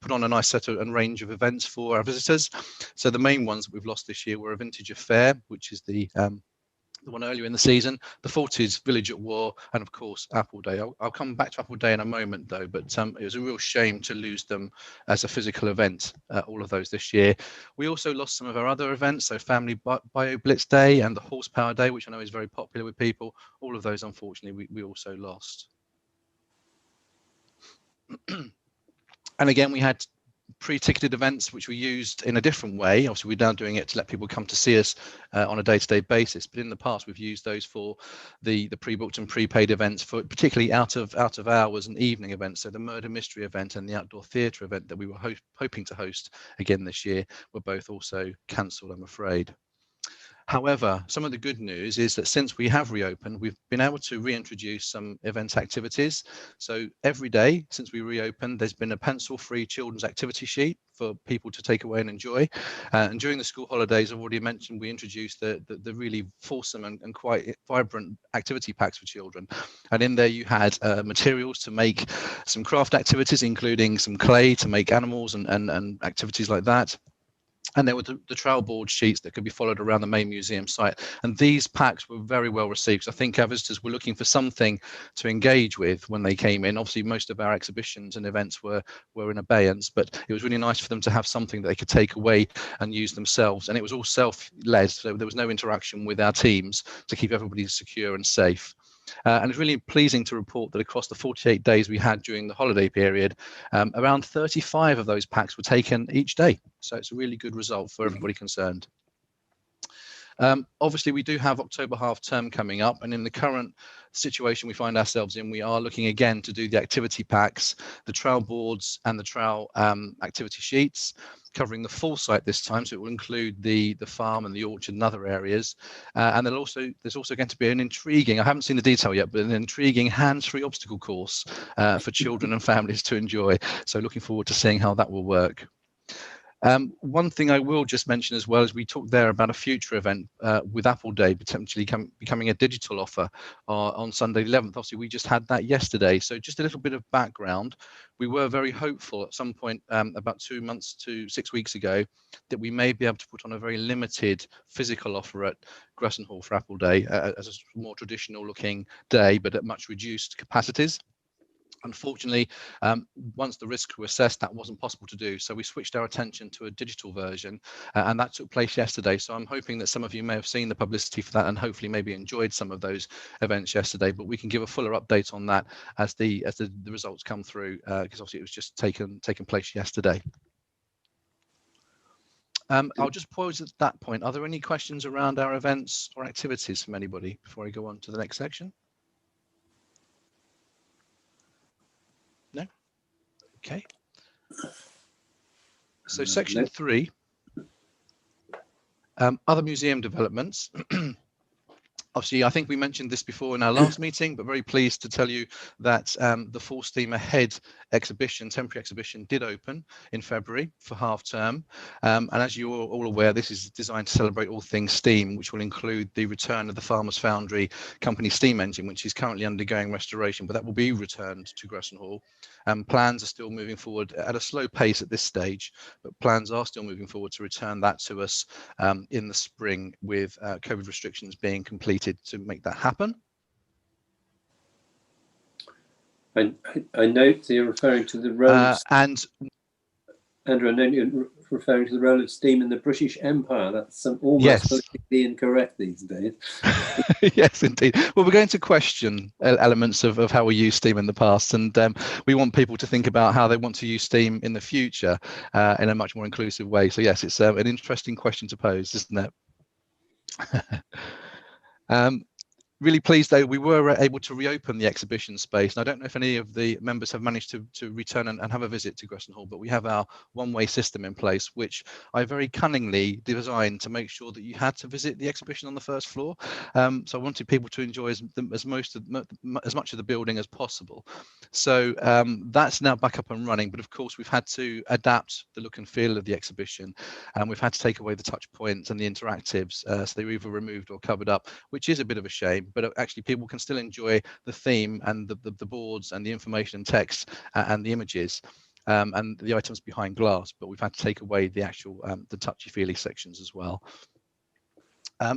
put on a nice set of and range of events for our visitors. So the main ones that we've lost this year were a Vintage Affair, which is the one earlier in the season, the 40s Village at War, and of course Apple Day. I'll come back to Apple Day in a moment though, but it was a real shame to lose them as a physical event, all of those this year. We also lost some of our other events, so Family Bio Blitz Day and the Horsepower Day, which I know is very popular with people. All of those, unfortunately, we also lost. And again, we had pre-ticketed events which we used in a different way. Obviously, we're now doing it to let people come to see us on a day-to-day basis, but in the past we've used those for the pre-booked and prepaid events, for particularly out of hours and evening events. So the murder mystery event and the outdoor theatre event that we were hoping to host again this year were both also cancelled, I'm afraid. However, some of the good news is that since we have reopened, we've been able to reintroduce some event activities. So every day since we reopened, there's been a pencil-free children's activity sheet for people to take away and enjoy. And during the school holidays, I've already mentioned, we introduced the really fulsome and quite vibrant activity packs for children. And in there you had materials to make some craft activities, including some clay to make animals and activities like that. And there were the trail board sheets that could be followed around the main museum site. And these packs were very well received. I think our visitors were looking for something to engage with when they came in. Obviously, most of our exhibitions and events were in abeyance, but it was really nice for them to have something that they could take away and use themselves. And it was all self-led, so there was no interaction with our teams to keep everybody secure and safe. And it's really pleasing to report that across the 48 days we had during the holiday period, around 35 of those packs were taken each day. So it's a really good result for everybody concerned. Obviously, we do have October half term coming up, and in the current situation we find ourselves in, we are looking again to do the activity packs, the trail boards and the trail activity sheets, covering the full site this time, so it will include the farm and the orchard and other areas. And there's also going to be an intriguing, I haven't seen the detail yet, but an intriguing hands-free obstacle course for children and families to enjoy. So looking forward to seeing how that will work. One thing I will just mention as well is we talked there about a future event with Apple Day potentially becoming a digital offer on Sunday 11th. Obviously, we just had that yesterday. So just a little bit of background. We were very hopeful at some point about 2 months to 6 weeks ago that we may be able to put on a very limited physical offer at Greston Hall for Apple Day as a more traditional looking day, but at much reduced capacities. Unfortunately, once the risks were assessed, that wasn't possible to do. So we switched our attention to a digital version, and that took place yesterday. So I'm hoping that some of you may have seen the publicity for that and hopefully maybe enjoyed some of those events yesterday. But we can give a fuller update on that as the results come through, because obviously it was just taken place yesterday. I'll just pause at that point. Are there any questions around our events or activities from anybody before I go on to the next section? No? Okay. So section 3, other museum developments. Obviously, I think we mentioned this before in our last meeting, but very pleased to tell you that the Full Steam Ahead exhibition, temporary exhibition, did open in February for half term. And as you are all aware, this is designed to celebrate all things steam, which will include the return of the Farmers Foundry Company steam engine, which is currently undergoing restoration, but that will be returned to Greston Hall. Plans are still moving forward at a slow pace at this stage, but plans are still moving forward to return that to us in the spring, with COVID restrictions being completed to make that happen. I note that you're referring to the role Andrew, I know you're referring to the role of steam in the British Empire. That's almost politically incorrect these days. Yes, indeed. Well, we're going to question elements of how we use steam in the past, and we want people to think about how they want to use steam in the future in a much more inclusive way. So yes, it's an interesting question to pose, isn't it? Really pleased, though, we were able to reopen the exhibition space. And I don't know if any of the members have managed to return and have a visit to Greston Hall, but we have our one-way system in place, which I very cunningly designed to make sure that you had to visit the exhibition on the first floor. So I wanted people to enjoy as much of the building as possible. So that's now back up and running. But of course, we've had to adapt the look and feel of the exhibition, and we've had to take away the touch points and the interactives. So they were either removed or covered up, which is a bit of a shame. But actually people can still enjoy the theme and the boards and the information and text and the images and the items behind glass, but we've had to take away the actual the touchy-feely sections as well.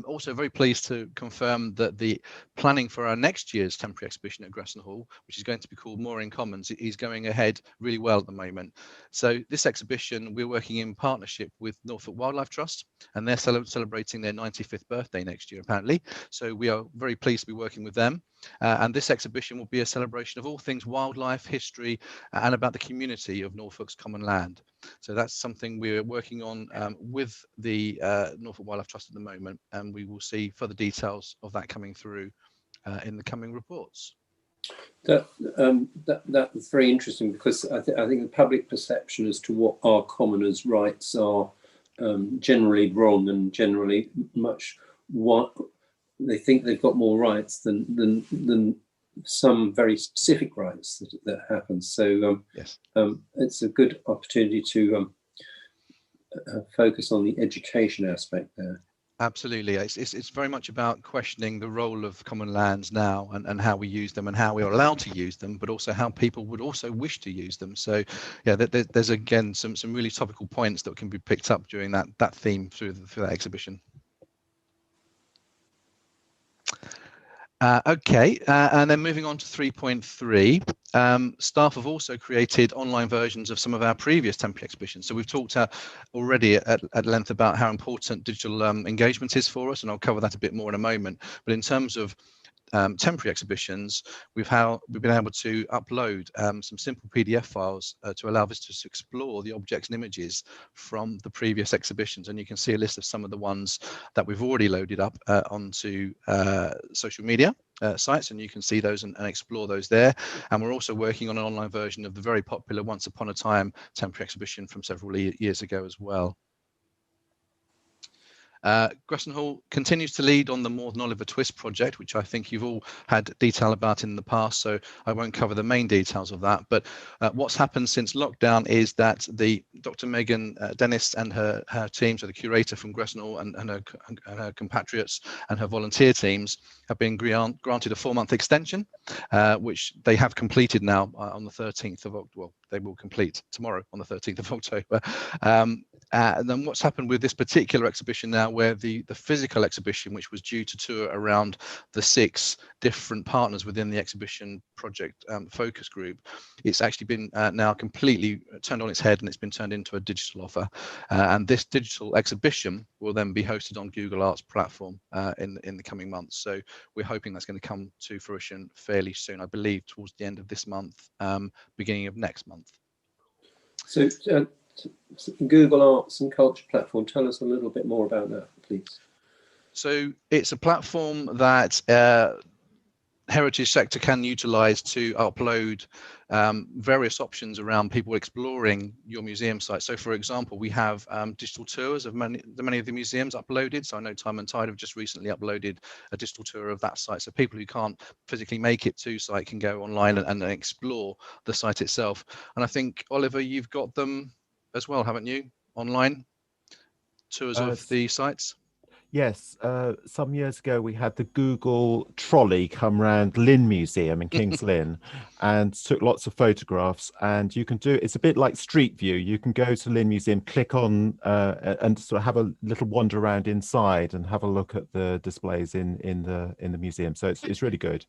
Also very pleased to confirm that the planning for our next year's temporary exhibition at Greston Hall, which is going to be called Mooring Commons, is going ahead really well at the moment. So this exhibition, we're working in partnership with Norfolk Wildlife Trust, and they're celebrating their 95th birthday next year, apparently. So we are very pleased to be working with them. And this exhibition will be a celebration of all things wildlife, history, and about the community of Norfolk's common land. So that's something we're working on with the Norfolk Wildlife Trust at the moment, and we will see further details of that coming through in the coming reports. That was very interesting, because I think the public perception as to what our commoners' rights are generally wrong, and generally they think they've got more rights than some very specific rights that happen. So yes, it's a good opportunity to focus on the education aspect there. Absolutely. It's very much about questioning the role of common lands now and how we use them and how we are allowed to use them, but also how people would also wish to use them. So yeah, there's again some really topical points that can be picked up during that theme through that exhibition. Okay, and then moving on to 3.3, staff have also created online versions of some of our previous temporary exhibitions. So we've talked already at length about how important digital engagement is for us, and I'll cover that a bit more in a moment. But in terms of temporary exhibitions, we've been able to upload some simple PDF files to allow visitors to explore the objects and images from the previous exhibitions. And you can see a list of some of the ones that we've already loaded up onto social media sites, and you can see those and explore those there. And we're also working on an online version of the very popular Once Upon a Time temporary exhibition from several years ago as well. Greston Hall continues to lead on the Morton Oliver Twist project, which I think you've all had detail about in the past, so I won't cover the main details of that. But what's happened since lockdown is that Dr. Megan Dennis and her team, so the curator from Greston Hall and her compatriots and her volunteer teams, have been granted a 4-month extension, which they have completed now on the 13th of October. Well, they will complete tomorrow on the 13th of October. And then what's happened with this particular exhibition now, where the physical exhibition, which was due to tour around the 6 different partners within the exhibition project focus group, it's actually been now completely turned on its head, and it's been turned into a digital offer. And this digital exhibition will then be hosted on Google Arts platform in the coming months. So we're hoping that's going to come to fruition fairly soon, I believe towards the end of this month, beginning of next month. So Google Arts and Culture platform, tell us a little bit more about that, please. So it's a platform that heritage sector can utilize to upload various options around people exploring your museum site. So for example, we have digital tours of many of the museums uploaded. So I know Time and Tide have just recently uploaded a digital tour of that site. So people who can't physically make it to site can go online and explore the site itself. And I think, Oliver, you've got them as well, haven't you? Online tours of the sites? Yes, some years ago we had the Google trolley come round Lynn Museum in King's Lynn and took lots of photographs. And you can do, it's a bit like Street View. You can go to Lynn Museum, click on and sort of have a little wander around inside and have a look at the displays in the museum. So it's really good.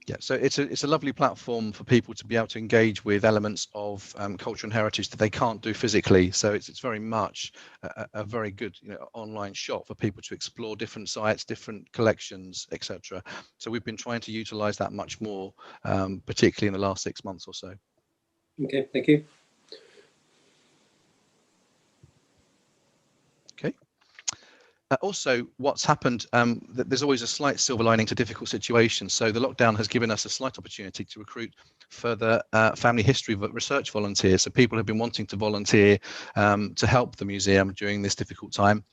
Yeah, so it's a lovely platform for people to be able to engage with elements of culture and heritage that they can't do physically. So it's very much a very good online shop for people to explore different sites, different collections, etc. So we've been trying to utilize that much more, particularly in the last 6 months or so. Okay, thank you. Okay. Also, what's happened, there's always a slight silver lining to difficult situations. So the lockdown has given us a slight opportunity to recruit further family history research volunteers. So people have been wanting to volunteer to help the museum during this difficult time,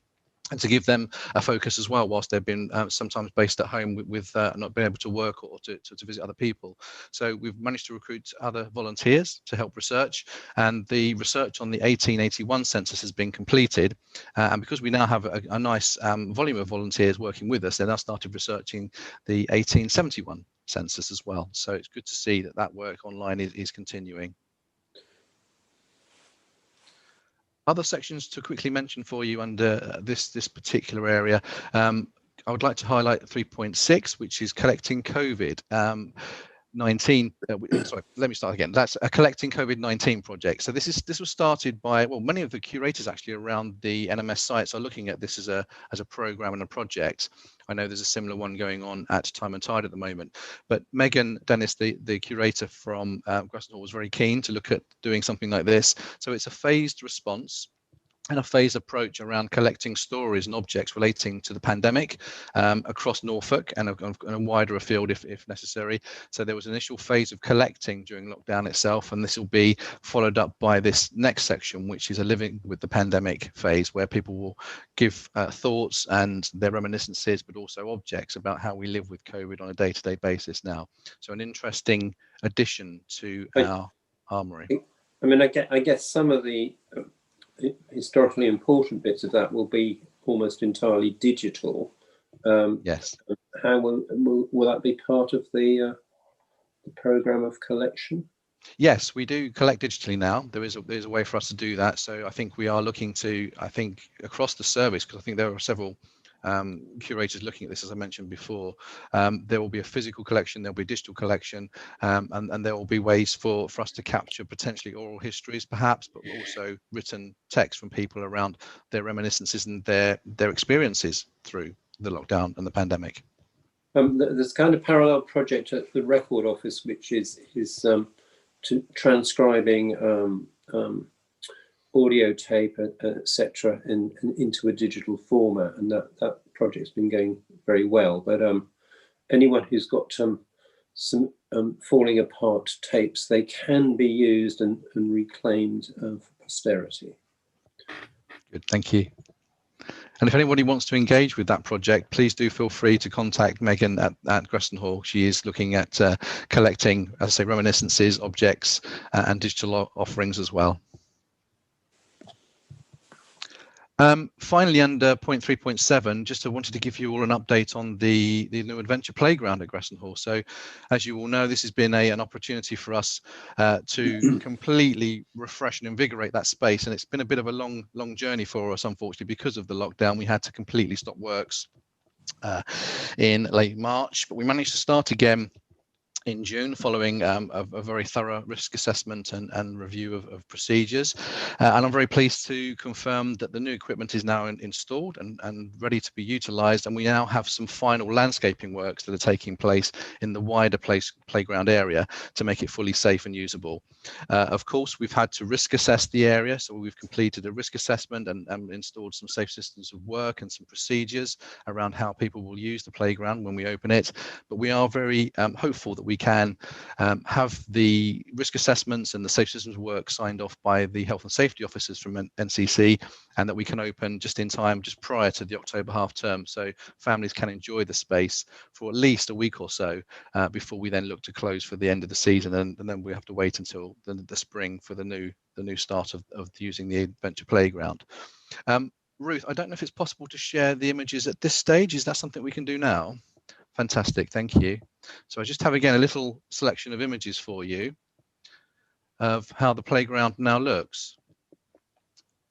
and to give them a focus as well, whilst they've been sometimes based at home with not being able to work or to visit other people. So we've managed to recruit other volunteers to help research, and the research on the 1881 census has been completed. And because we now have a nice volume of volunteers working with us, they now started researching the 1871 census as well. So it's good to see that work online is continuing. Other sections to quickly mention for you under this particular area, I would like to highlight 3.6, which is collecting COVID-19. Sorry, let me start again. That's a collecting COVID-19 project. So this was started by, well, many of the curators actually around the NMS sites are looking at this as a program and a project. I know there's a similar one going on at Time and Tide at the moment, but Megan Dennis, the curator from Greston Hall, was very keen to look at doing something like this. So it's a phased response and a phased approach around collecting stories and objects relating to the pandemic across Norfolk and a wider afield if necessary. So there was an initial phase of collecting during lockdown itself, and this will be followed up by this next section, which is a living with the pandemic phase, where people will give thoughts and their reminiscences, but also objects about how we live with COVID on a day-to-day basis now. So an interesting addition to our armoury. I mean, I guess some of the historically important bits of that will be almost entirely digital. Yes. How will that be part of the program of collection? Yes, we do collect digitally now. There's a way for us to do that. So I think we are looking to, across the service, because I think there are several curators looking at this, as I mentioned before. There will be a physical collection, there'll be a digital collection, and there will be ways for us to capture potentially oral histories, perhaps, but also written text from people around their reminiscences and their experiences through the lockdown and the pandemic. There's kind of parallel project at the Record Office, which is to transcribing audio tape, etc., into a digital format, and that project's been going very well. But anyone who's got some falling apart tapes, they can be used and reclaimed for posterity. Good, thank you. And if anybody wants to engage with that project, please do feel free to contact Megan at Greston Hall. She is looking at collecting, as I say, reminiscences, objects, and digital offerings as well. Finally, under point 3.7, just wanted to give you all an update on the new adventure playground at Greston Hall. So, as you all know, this has been an opportunity for us to completely refresh and invigorate that space, and it's been a bit of a long journey for us, unfortunately, because of the lockdown. We had to completely stop works in late March, but we managed to start again in June, following a very thorough risk assessment and review of procedures. And I'm very pleased to confirm that the new equipment is now installed and ready to be utilised. And we now have some final landscaping works that are taking place in the wider playground area to make it fully safe and usable. Of course, we've had to risk assess the area. So we've completed a risk assessment and installed some safe systems of work and some procedures around how people will use the playground when we open it. But we are very hopeful that we can have the risk assessments and the safe systems work signed off by the health and safety officers from NCC, and that we can open just in time, just prior to the October half term, so families can enjoy the space for at least a week or so before we then look to close for the end of the season, and then we have to wait until the spring for the new start of using the adventure playground. Ruth, I don't know if it's possible to share the images at this stage. Is that something we can do now? Fantastic, thank you. So I just have again a little selection of images for you of how the playground now looks.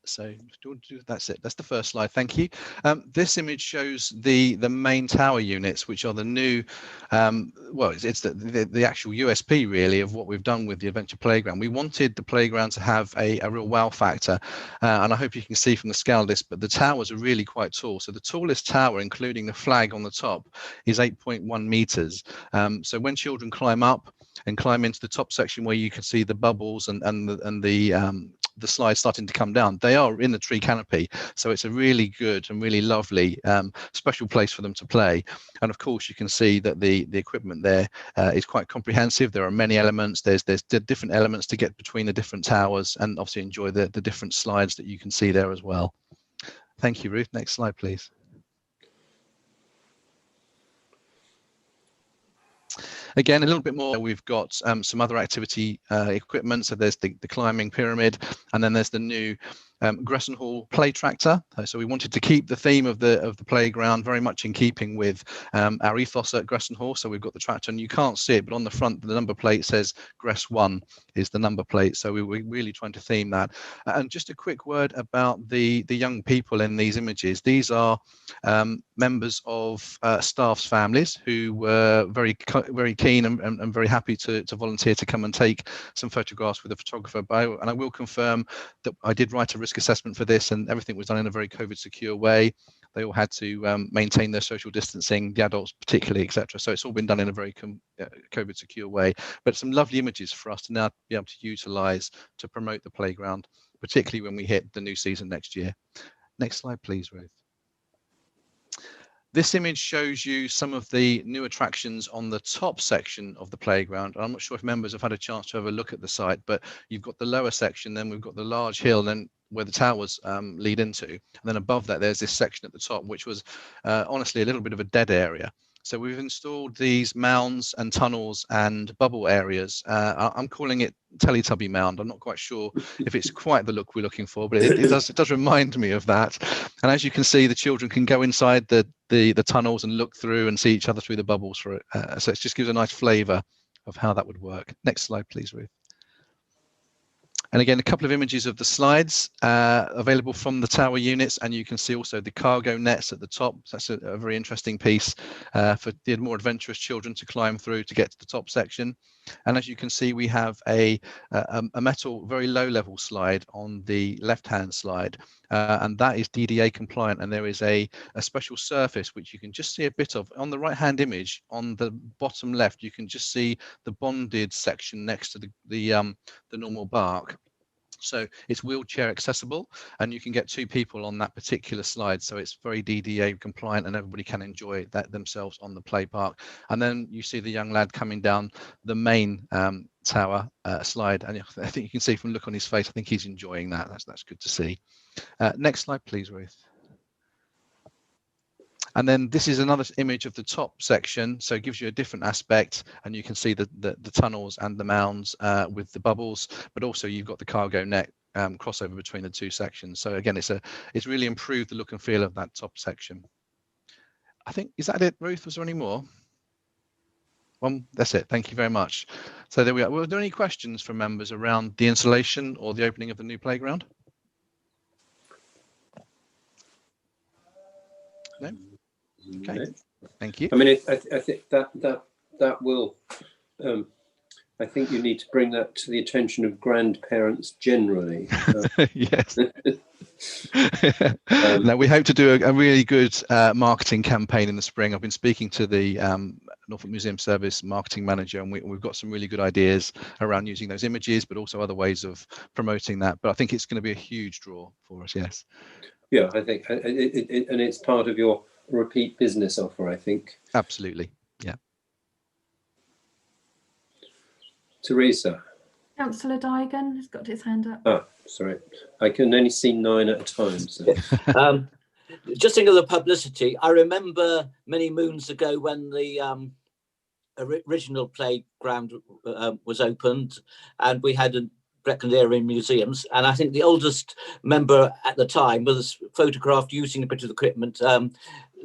So that's it. That's the first slide. Thank you. This image shows the main tower units, which are the new, well, it's the actual USP really of what we've done with the adventure playground. We wanted the playground to have a real wow factor, and I hope you can see from the scale of this, but the towers are really quite tall. So the tallest tower, including the flag on the top, is 8.1 meters. So when children climb up and climb into the top section where you can see the bubbles and the slides starting to come down, they are in the tree canopy, so it's a really good and really lovely special place for them to play. And of course you can see that the equipment there is quite comprehensive. There are many elements. There's different elements to get between the different towers, and obviously enjoy the different slides that you can see there as well. Thank you, Ruth. Next slide, please. Again, a little bit more. We've got some other activity equipment. So there's the climbing pyramid, and then there's the new Greston Hall play tractor. So we wanted to keep the theme of the playground very much in keeping with our ethos at Greston Hall. So we've got the tractor, and you can't see it, but on the front, the number plate says Gress 1 is the number plate. So we were really trying to theme that. And just a quick word about the young people in these images. These are members of staff's families who were very keen and very happy to volunteer to come and take some photographs with a photographer. And I will confirm that I did write a risk assessment for this, and everything was done in a very COVID secure way. They all had to maintain their social distancing, the adults particularly, etc. So it's all been done in a very COVID secure way. But some lovely images for us to now be able to utilize to promote the playground, particularly when we hit the new season next year. Next slide, please, Ruth. This image shows you some of the new attractions on the top section of the playground. I'm not sure if members have had a chance to have a look at the site, but you've got the lower section, then we've got the large hill, then where the towers lead into. And then above that, there's this section at the top, which was honestly a little bit of a dead area. So we've installed these mounds and tunnels and bubble areas. I'm calling it Teletubby Mound. I'm not quite sure if it's quite the look we're looking for, but it does remind me of that. And as you can see, the children can go inside the tunnels and look through and see each other through the bubbles for it. So it just gives a nice flavour of how that would work. Next slide, please, Ruth. And again, a couple of images of the slides available from the tower units, and you can see also the cargo nets at the top. So that's a very interesting piece for the more adventurous children to climb through to get to the top section. And as you can see, we have a metal, very low level slide on the left-hand slide, and that is DDA compliant. And there is a special surface which you can just see a bit of on the right-hand image. On the bottom left, you can just see the bonded section next to the normal bark. So it's wheelchair accessible, and you can get 2 people on that particular slide. So it's very DDA compliant, and everybody can enjoy that themselves on the play park. And then you see the young lad coming down the main tower slide, and I think you can see from the look on his face, I think he's enjoying that. That's good to see. Next slide, please, Ruth. And then this is another image of the top section, so it gives you a different aspect, and you can see the tunnels and the mounds with the bubbles, but also you've got the cargo net crossover between the 2 sections. So again, it's really improved the look and feel of that top section. I think, is that it, Ruth? Was there any more? That's it. Thank you very much. So there we are. Were there any questions from members around the installation or the opening of the new playground? No? Okay, thank you. I mean, I think that will. I think you need to bring that to the attention of grandparents generally. Yes. Now we hope to do a really good marketing campaign in the spring. I've been speaking to the Norfolk Museum Service marketing manager, and we've got some really good ideas around using those images, but also other ways of promoting that. But I think it's going to be a huge draw for us. Yes. Yeah, I think, and it's part of your repeat business offer, I think. Absolutely. Yeah. Teresa. Councillor Digan has got his hand up. Ah, sorry. I can only see 9 at a time. So. Just think of the publicity. I remember many moons ago when the original playground was opened, and we had a Breckland area museums, and I think the oldest member at the time was photographed using a bit of equipment.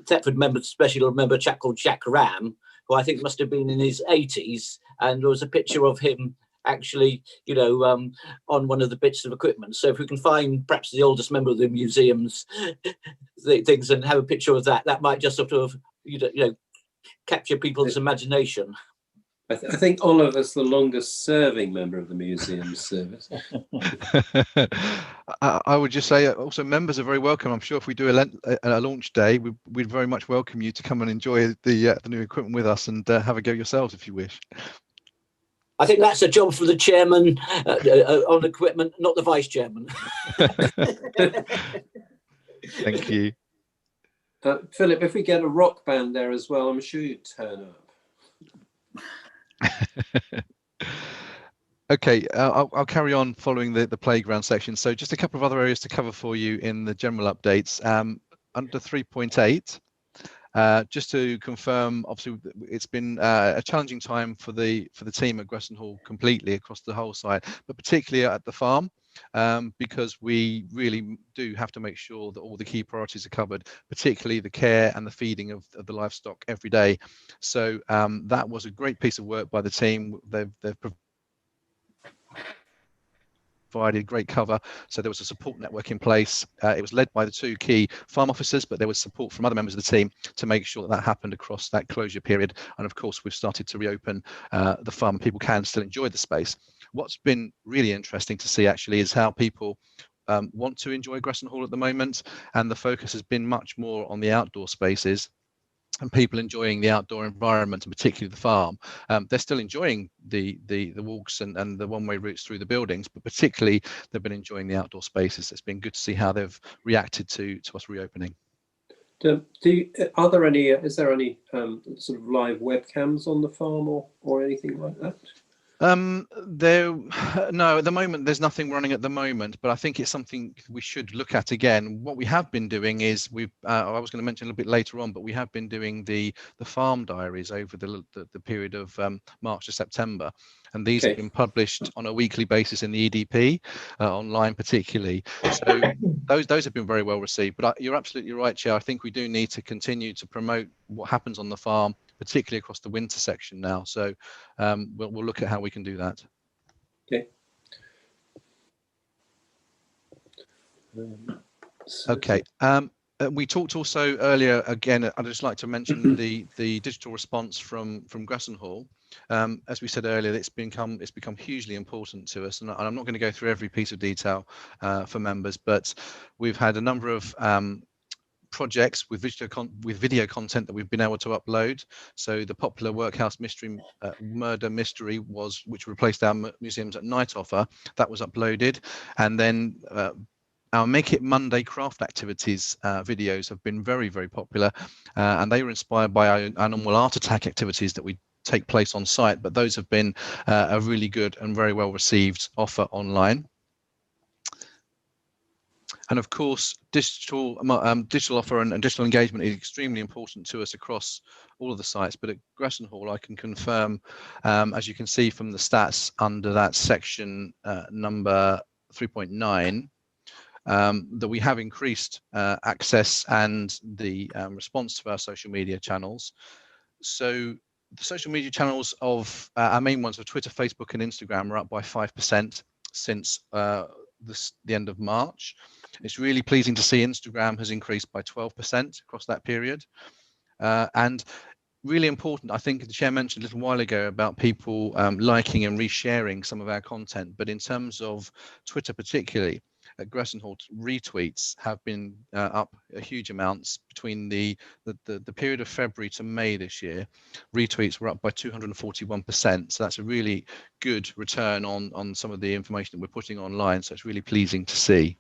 Thetford member, special member, a chap called Jack Ram, who I think must have been in his 80s, and there was a picture of him actually, on one of the bits of equipment. So if we can find perhaps the oldest member of the museums things and have a picture of that, that might just sort of, capture people's imagination. I think Oliver's the longest serving member of the museum service. I would just say also members are very welcome. I'm sure if we do a launch day, we'd very much welcome you to come and enjoy the new equipment with us and have a go yourselves if you wish. I think that's a job for the chairman on equipment, not the vice chairman. Thank you. Philip, if we get a rock band there as well, I'm sure you'd turn up. Okay, I'll carry on following the playground section. So just a couple of other areas to cover for you in the general updates. Under 3.8, just to confirm, obviously it's been a challenging time for the team at Greston Hall completely across the whole site, but particularly at the farm, because we really do have to make sure that all the key priorities are covered, particularly the care and the feeding of the livestock every day. So that was a great piece of work by the team. They've provided great cover. So there was a support network in place. It was led by the 2 key farm officers, but there was support from other members of the team to make sure that happened across that closure period. And of course, we've started to reopen the farm. People can still enjoy the space. What's been really interesting to see actually is how people want to enjoy Greston Hall at the moment, and the focus has been much more on the outdoor spaces and people enjoying the outdoor environment, and particularly the farm. They're still enjoying the walks and the one-way routes through the buildings, but particularly they've been enjoying the outdoor spaces. It's been good to see how they've reacted to us reopening. Is there any sort of live webcams on the farm or anything like that? No, at the moment there's nothing running at the moment, but I think it's something we should look at again. What we have been doing is I was going to mention a little bit later on, but we have been doing the farm diaries over the period of March to September, and these have been published on a weekly basis in the EDP, online particularly. So those have been very well received. But you're absolutely right, Chair. I think we do need to continue to promote what happens on the farm, particularly across the winter section now. So we'll look at how we can do that. Okay. Okay. We talked also earlier, again, I'd just like to mention the digital response from Greston Hall. As we said earlier, it's become hugely important to us, and I'm not going to go through every piece of detail for members, but we've had a number of projects with video content that we've been able to upload. So the popular Workhouse Mystery Murder Mystery which replaced our Museums at Night offer, that was uploaded, and then our Make It Monday craft activities videos have been very, very popular, and they were inspired by our animal art attack activities that we take place on site, but those have been a really good and very well received offer online. And of course, digital offer and digital engagement is extremely important to us across all of the sites. But at Greston Hall, I can confirm, as you can see from the stats under that section number 3.9, that we have increased access and the response to our social media channels. So the social media channels of our main ones are Twitter, Facebook, and Instagram are up by 5% since the end of March. It's really pleasing to see Instagram has increased by 12% across that period. And really important, I think the Chair mentioned a little while ago about people liking and resharing some of our content, but in terms of Twitter particularly, at Greston Hall, retweets have been up a huge amounts between the period of February to May this year. Retweets were up by 241%, so that's a really good return on some of the information that we're putting online, so it's really pleasing to see.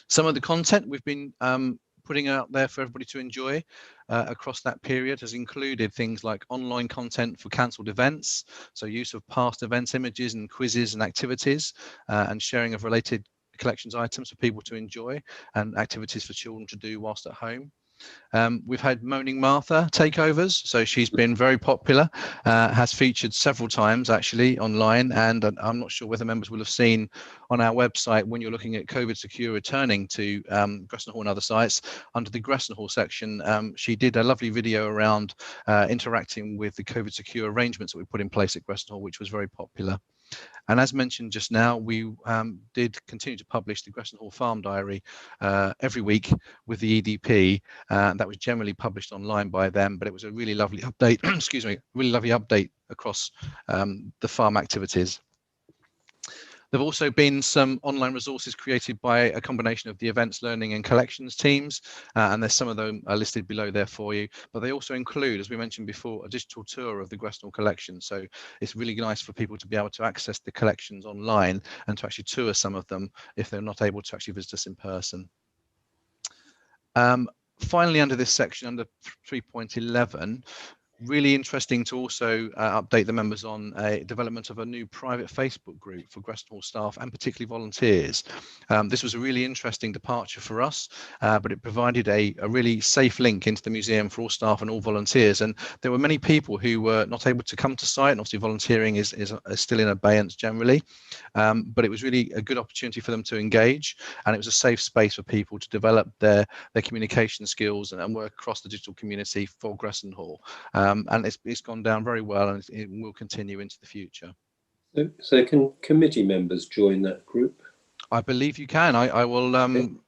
Some of the content we've been putting out there for everybody to enjoy across that period has included things like online content for cancelled events, so use of past events images and quizzes and activities, and sharing of related collections items for people to enjoy, and activities for children to do whilst at home. We've had Moaning Martha takeovers, so she's been very popular, has featured several times actually online, and I'm not sure whether members will have seen on our website when you're looking at COVID secure returning to Greston Hall and other sites, under the Greston Hall section, she did a lovely video around interacting with the COVID secure arrangements that we put in place at Greston Hall, which was very popular. And as mentioned just now, we did continue to publish the Greston Hall Farm Diary every week with the EDP. That was generally published online by them, but it was a really lovely update, excuse me, really lovely update across the farm activities. There have also been some online resources created by a combination of the events, learning and collections teams, and there's some of them are listed below there for you, but they also include, as we mentioned before, a digital tour of the Greston collection. So it's really nice for people to be able to access the collections online and to actually tour some of them if they're not able to actually visit us in person. Finally, under this section, under 3.11, really interesting to also update the members on a development of a new private Facebook group for Greston Hall staff and particularly volunteers. This was a really interesting departure for us, but it provided a really safe link into the museum for all staff and all volunteers. And there were many people who were not able to come to site, and obviously volunteering is still in abeyance generally, but it was really a good opportunity for them to engage, and it was a safe space for people to develop their communication skills and work across the digital community for Greston Hall. And it's gone down very well, and it will continue into the future. So can committee members join that group? I believe you can. I will.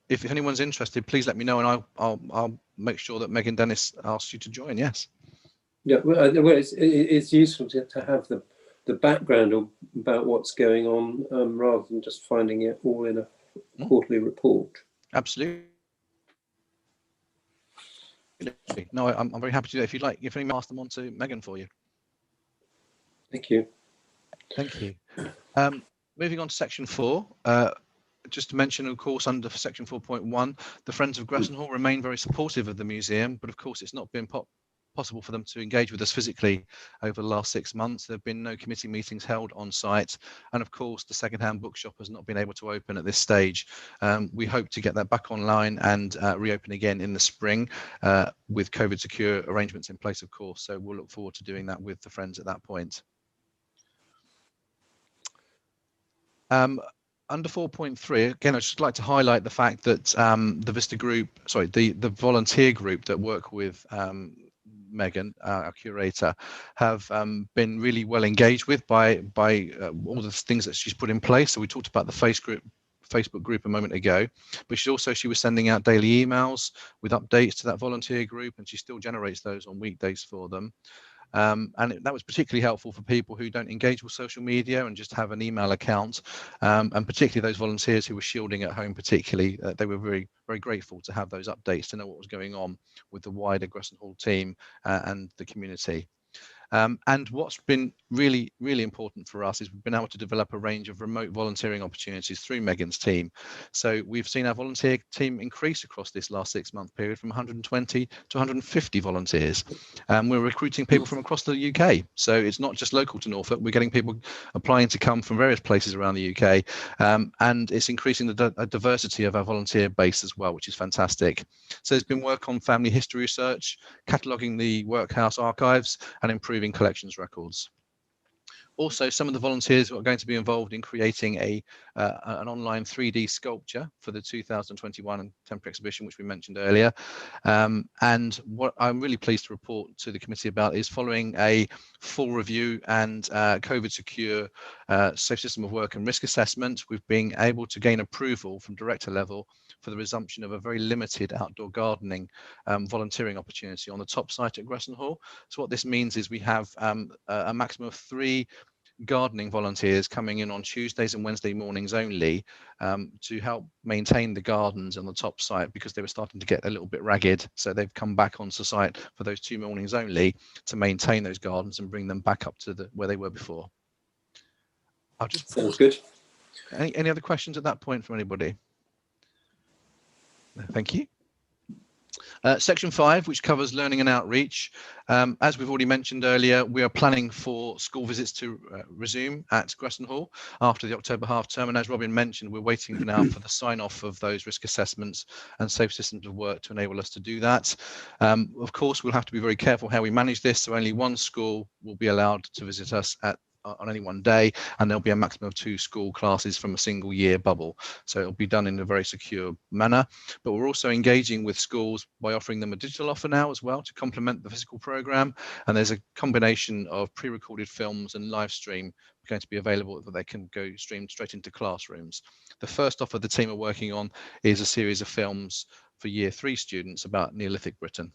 If anyone's interested, please let me know, and I'll make sure that Megan Dennis asks you to join. Yes. Yeah. Well, it's useful to have the background about what's going on, rather than just finding it all in a quarterly report. Absolutely. No, I'm very happy to do that. If you'd like, if anyone pass them on to Megan for you. Thank you. Thank you. Moving on to section 4, just to mention, of course, under section 4.1, the Friends of Greston Hall remain very supportive of the museum, but of course it's not been possible for them to engage with us physically over the last 6 months. There have been no committee meetings held on site, and of course the second-hand bookshop has not been able to open at this stage. We hope to get that back online and reopen again in the spring with COVID secure arrangements in place, of course, so we'll look forward to doing that with the friends at that point. Under 4.3, again, I'd just like to highlight the fact that the Vista group, sorry, the volunteer group that work with Megan, our curator, have been really well engaged with by all the things that she's put in place. So we talked about the Facebook group a moment ago, but she was sending out daily emails with updates to that volunteer group, and she still generates those on weekdays for them. That was particularly helpful for people who don't engage with social media and just have an email account, and particularly those volunteers who were shielding at home particularly, they were very, very grateful to have those updates, to know what was going on with the wider Greston Hall team and the community. And what's been really, really important for us is we've been able to develop a range of remote volunteering opportunities through Megan's team. So we've seen our volunteer team increase across this last 6-month period from 120 to 150 volunteers. We're recruiting people from across the UK. So it's not just local to Norfolk. We're getting people applying to come from various places around the UK. And it's increasing the diversity of our volunteer base as well, which is fantastic. So there's been work on family history research, cataloguing the workhouse archives, and improving collections records. Also, some of the volunteers are going to be involved in creating an online 3D sculpture for the 2021 temporary exhibition, which we mentioned earlier. And what I'm really pleased to report to the committee about is, following a full review and COVID secure safe system of work and risk assessment, we've been able to gain approval from director level for the resumption of a very limited outdoor gardening volunteering opportunity on the top site at Greston Hall. So what this means is we have a maximum of 3 gardening volunteers coming in on Tuesdays and Wednesday mornings only, to help maintain the gardens on the top site, because they were starting to get a little bit ragged. So they've come back onto site for those 2 mornings only to maintain those gardens and bring them back up to where they were before. I'll just sounds good. Any other questions at that point from anybody? No, thank you. Section 5, which covers learning and outreach. As we've already mentioned earlier, we are planning for school visits to resume at Greston Hall after the October half term. And as Robin mentioned, we're waiting now for the sign off of those risk assessments and safe systems of work to enable us to do that. Of course, we'll have to be very careful how we manage this. So only 1 school will be allowed to visit us on any one day, and there'll be a maximum of 2 school classes from a single year bubble. So it'll be done in a very secure manner. But we're also engaging with schools by offering them a digital offer now as well to complement the physical program. And there's a combination of pre-recorded films and live stream going to be available that they can go streamed straight into classrooms. The first offer the team are working on is a series of films for Year 3 students about Neolithic Britain.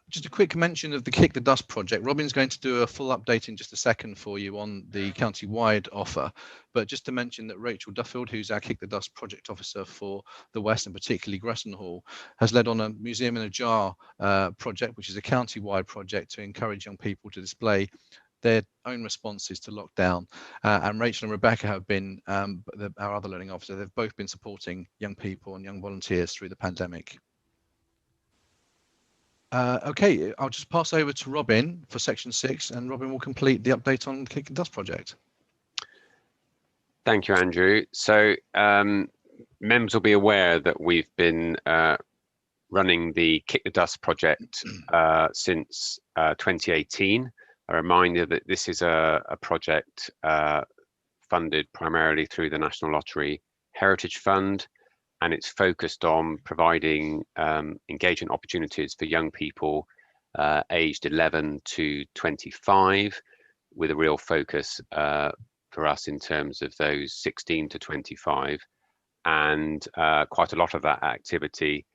Just a quick mention of the Kick the Dust project. Robin's going to do a full update in just a second for you on the county-wide offer, but just to mention that Rachel Duffield, who's our Kick the Dust project officer for the West and particularly Greston Hall, has led on a Museum in a Jar project, which is a county-wide project to encourage young people to display their own responses to lockdown. And Rachel and Rebecca have been our other learning officer. They've both been supporting young people and young volunteers through the pandemic. Okay, I'll just pass over to Robin for section 6, and Robin will complete the update on the Kick the Dust project. Thank you, Andrew. So members will be aware that we've been running the Kick the Dust project since 2018. A reminder that this is a project funded primarily through the National Lottery Heritage Fund, and it's focused on providing engagement opportunities for young people aged 11 to 25, with a real focus for us in terms of those 16 to 25. And quite a lot of that activity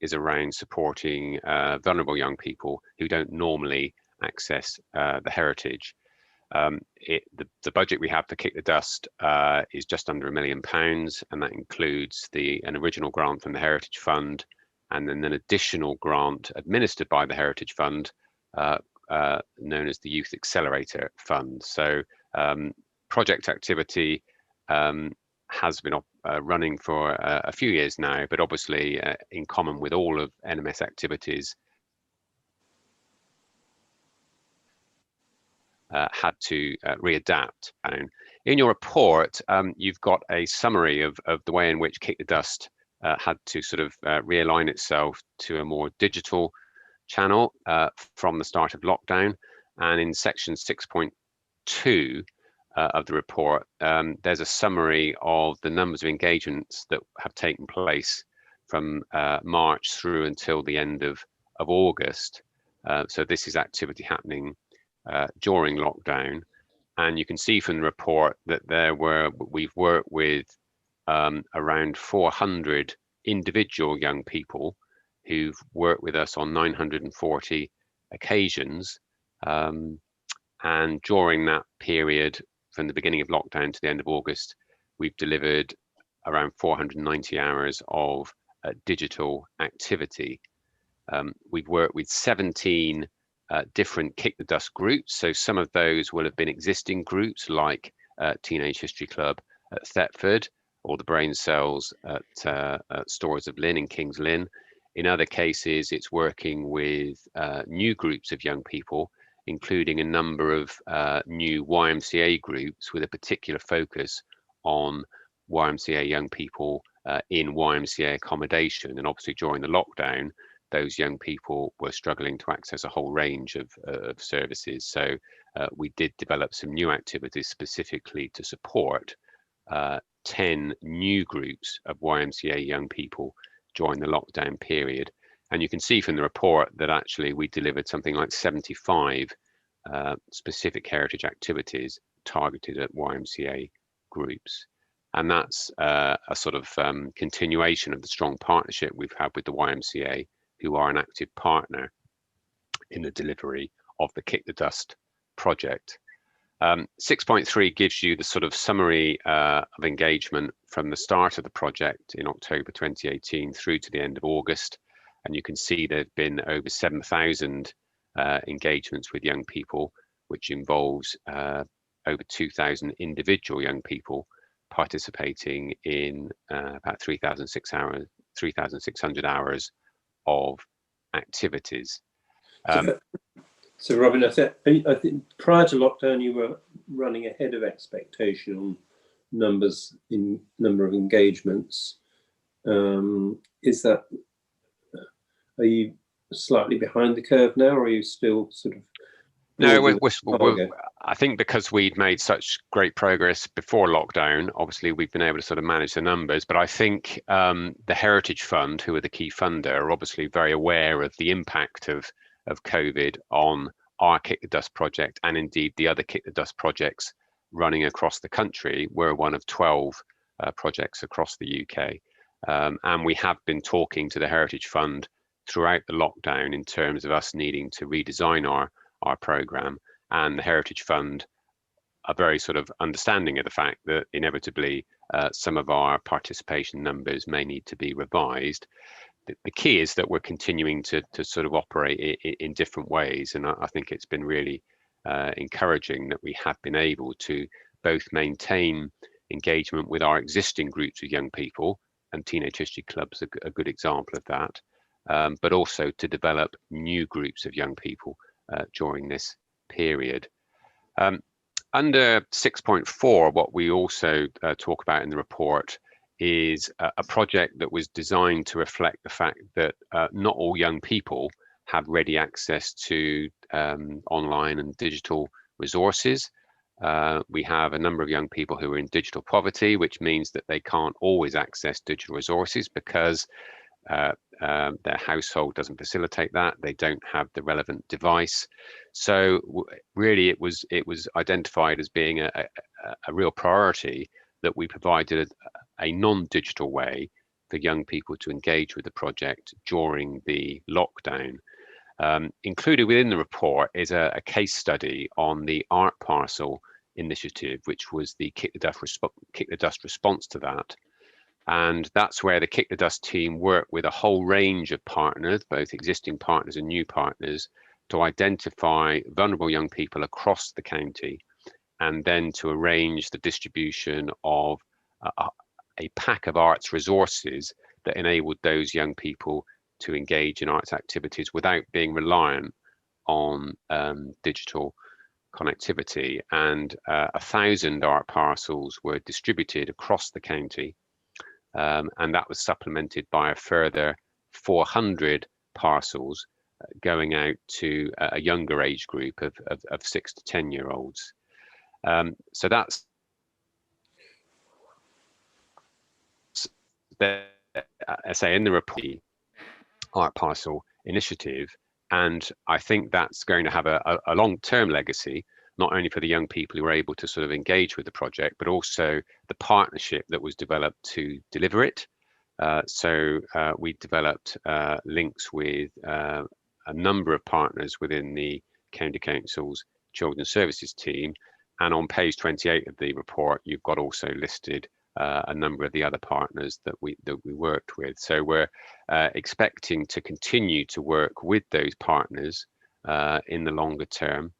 is around supporting vulnerable young people who don't normally access the heritage. The budget we have for Kick the Dust is just under £1 million, and that includes an original grant from the Heritage Fund, and then an additional grant administered by the Heritage Fund known as the Youth Accelerator Fund. So project activity has been running for a few years now, but obviously in common with all of NMS activities, had to readapt. And in your report, you've got a summary of the way in which Kick the Dust had to sort of realign itself to a more digital channel from the start of lockdown. And in section 6.2 of the report, there's a summary of the numbers of engagements that have taken place from March through until the end of August. So this is activity happening during lockdown, and you can see from the report that we've worked with around 400 individual young people who've worked with us on 940 occasions, and during that period from the beginning of lockdown to the end of August, we've delivered around 490 hours of digital activity. We've worked with 17 different Kick the Dust groups. So some of those will have been existing groups like Teenage History Club at Thetford, or the Brain Cells at Stores of Lynn in King's Lynn. In other cases, it's working with new groups of young people, including a number of new YMCA groups with a particular focus on YMCA young people in YMCA accommodation. And obviously during the lockdown, those young people were struggling to access a whole range of services. So we did develop some new activities specifically to support 10 new groups of YMCA young people during the lockdown period. And you can see from the report that actually we delivered something like 75 specific heritage activities targeted at YMCA groups. And that's a sort of continuation of the strong partnership we've had with the YMCA, who are an active partner in the delivery of the Kick the Dust project. 6.3 gives you the sort of summary of engagement from the start of the project in October 2018 through to the end of August. And you can see there have been over 7,000 engagements with young people, which involves over 2,000 individual young people participating in about 3,600 hours of activities. So Robin, I think prior to lockdown, you were running ahead of expectation on number of engagements. Is that, are you slightly behind the curve now, or are you still sort of? No, I think because we'd made such great progress before lockdown, obviously we've been able to sort of manage the numbers. But I think the Heritage Fund, who are the key funder, are obviously very aware of the impact of COVID on our Kick the Dust project, and indeed the other Kick the Dust projects running across the country. We're one of 12 projects across the UK. And we have been talking to the Heritage Fund throughout the lockdown in terms of us needing to redesign our programme, and the Heritage Fund are very sort of understanding of the fact that inevitably some of our participation numbers may need to be revised. The key is that we're continuing to sort of operate in different ways, and I think it's been really encouraging that we have been able to both maintain engagement with our existing groups of young people, and Teenage History Club's a good example of that, but also to develop new groups of young people during this period. Under 6.4, what we also talk about in the report is a project that was designed to reflect the fact that not all young people have ready access to online and digital resources. We have a number of young people who are in digital poverty, which means that they can't always access digital resources because their household doesn't facilitate that. They don't have the relevant device. So really it was identified as being a real priority that we provided a non-digital way for young people to engage with the project during the lockdown. Included within the report is a case study on the Art Parcel initiative, which was the Kick the Dust response to that. And that's where the Kick the Dust team worked with a whole range of partners, both existing partners and new partners, to identify vulnerable young people across the county, and then to arrange the distribution of a pack of arts resources that enabled those young people to engage in arts activities without being reliant on digital connectivity. And 1,000 art parcels were distributed across the county, and that was supplemented by a further 400 parcels going out to a younger age group of 6 to 10-year-olds. So that's I say in the report, art parcel initiative, and I think that's going to have a long-term legacy, not only for the young people who are able to sort of engage with the project, but also the partnership that was developed to deliver it. So we developed links with a number of partners within the County Council's Children's Services team, and on page 28 of the report, you've got also listed a number of the other partners that we worked with. So we're expecting to continue to work with those partners in the longer term,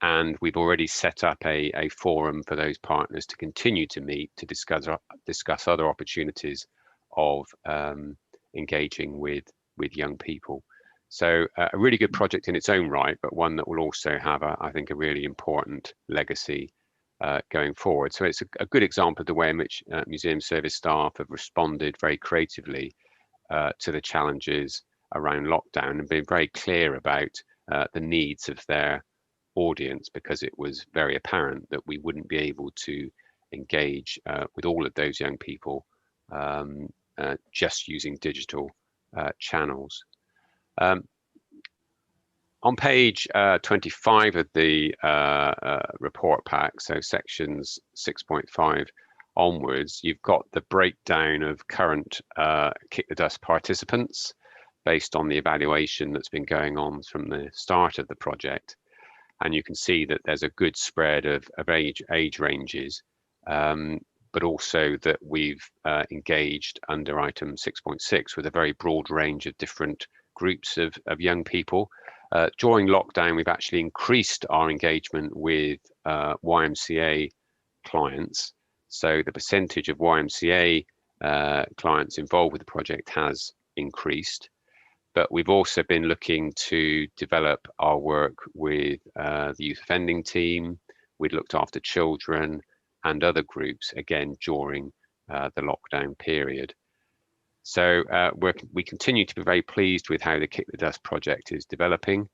and we've already set up a forum for those partners to continue to meet to discuss other opportunities of engaging with young people. So a really good project in its own right, but one that will also have, I think, a really important legacy going forward. So it's a good example of the way in which museum service staff have responded very creatively to the challenges around lockdown and been very clear about the needs of their audience, because it was very apparent that we wouldn't be able to engage with all of those young people just using digital channels. On page 25 of the report pack, so sections 6.5 onwards, you've got the breakdown of current Kick the Dust participants based on the evaluation that's been going on from the start of the project. And you can see that there's a good spread of age ranges, but also that we've engaged under item 6.6 with a very broad range of different groups of young people. During lockdown, we've actually increased our engagement with YMCA clients. So the percentage of YMCA clients involved with the project has increased. But we've also been looking to develop our work with the youth offending team. We'd looked after children and other groups, again, during the lockdown period. So we continue to be very pleased with how the Kick the Dust project is developing.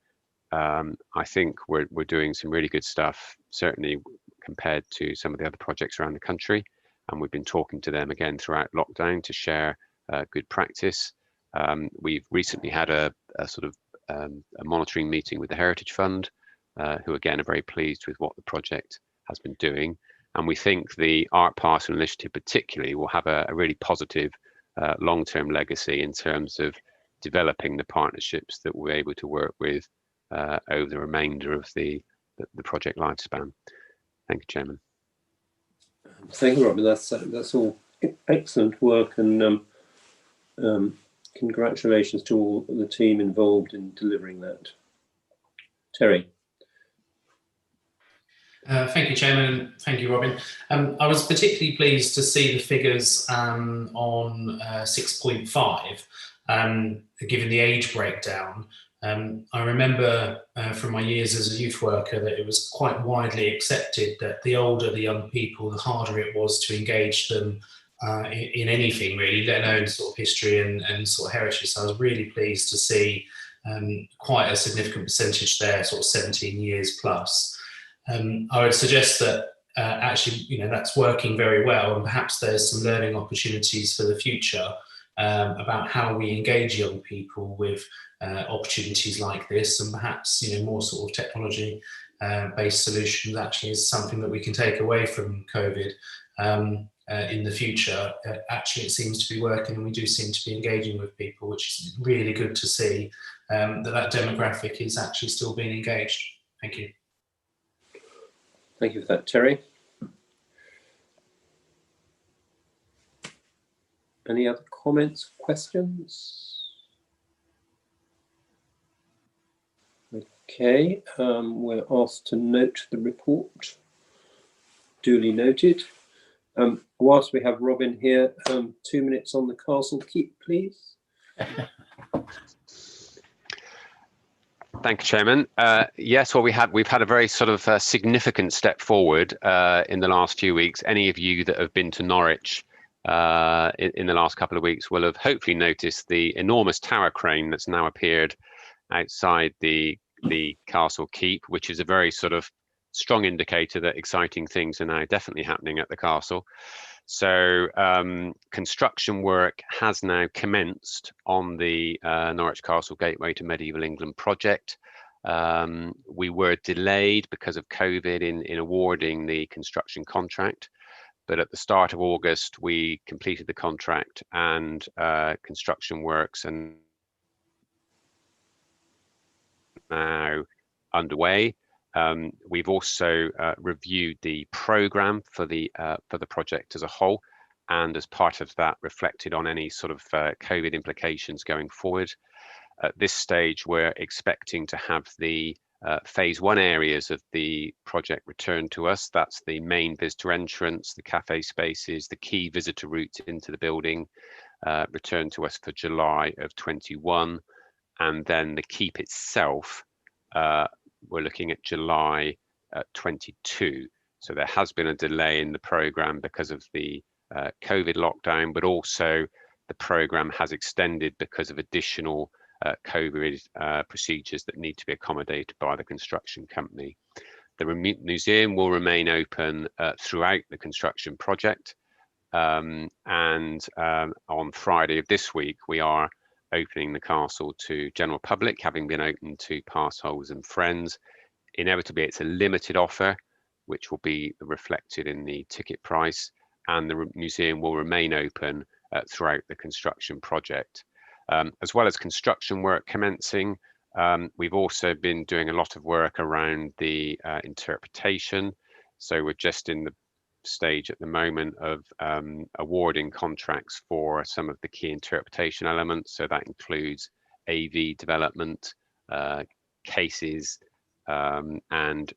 I think we're doing some really good stuff, certainly compared to some of the other projects around the country. And we've been talking to them again throughout lockdown to share good practice. We've recently had a sort of a monitoring meeting with the Heritage Fund, who again are very pleased with what the project has been doing. And we think the Art Parcel Initiative particularly will have a really positive long-term legacy in terms of developing the partnerships that we're able to work with over the remainder of the project lifespan. Thank you, Chairman. Thank you, Robin. That's all excellent work, and congratulations to all the team involved in delivering that. Terry. Thank you, Chairman. Thank you, Robin. I was particularly pleased to see the figures on 6.5, given the age breakdown. I remember from my years as a youth worker that it was quite widely accepted that the older the young people, the harder it was to engage them in anything really, let alone sort of history and sort of heritage. So I was really pleased to see quite a significant percentage there, sort of 17 years plus. I would suggest that actually, that's working very well, and perhaps there's some learning opportunities for the future about how we engage young people with opportunities like this, and perhaps more sort of technology based solutions actually is something that we can take away from COVID in the future. Actually, it seems to be working, and we do seem to be engaging with people, which is really good to see that demographic is actually still being engaged. Thank you. Thank you for that, Terry. Any other comments, questions? Okay, we're asked to note the report. Duly noted. Whilst we have Robin here, 2 minutes on the castle keep, please. Thank you, Chairman. Yes, well, we've had a very sort of significant step forward in the last few weeks. Any of you that have been to Norwich in the last couple of weeks will have hopefully noticed the enormous tower crane that's now appeared outside the castle keep, which is a very sort of strong indicator that exciting things are now definitely happening at the castle. So construction work has now commenced on the Norwich Castle Gateway to Medieval England project. We were delayed because of COVID in awarding the construction contract, but at the start of August we completed the contract and construction works are now underway. We've also reviewed the programme for the project as a whole, and as part of that reflected on any sort of COVID implications going forward. At this stage, we're expecting to have the phase 1 areas of the project returned to us. That's the main visitor entrance, the cafe spaces, the key visitor route into the building, returned to us for July of 21, and then the keep itself, we're looking at July 22. So there has been a delay in the programme because of the COVID lockdown, but also the programme has extended because of additional COVID procedures that need to be accommodated by the construction company. The museum will remain open throughout the construction project, and on Friday of this week we are opening the castle to general public, having been open to pass holders and friends. Inevitably, it's a limited offer, which will be reflected in the ticket price, and the museum will remain open throughout the construction project. As well as construction work commencing, we've also been doing a lot of work around the interpretation. So we're just in the stage at the moment of awarding contracts for some of the key interpretation elements. So that includes AV development, cases, and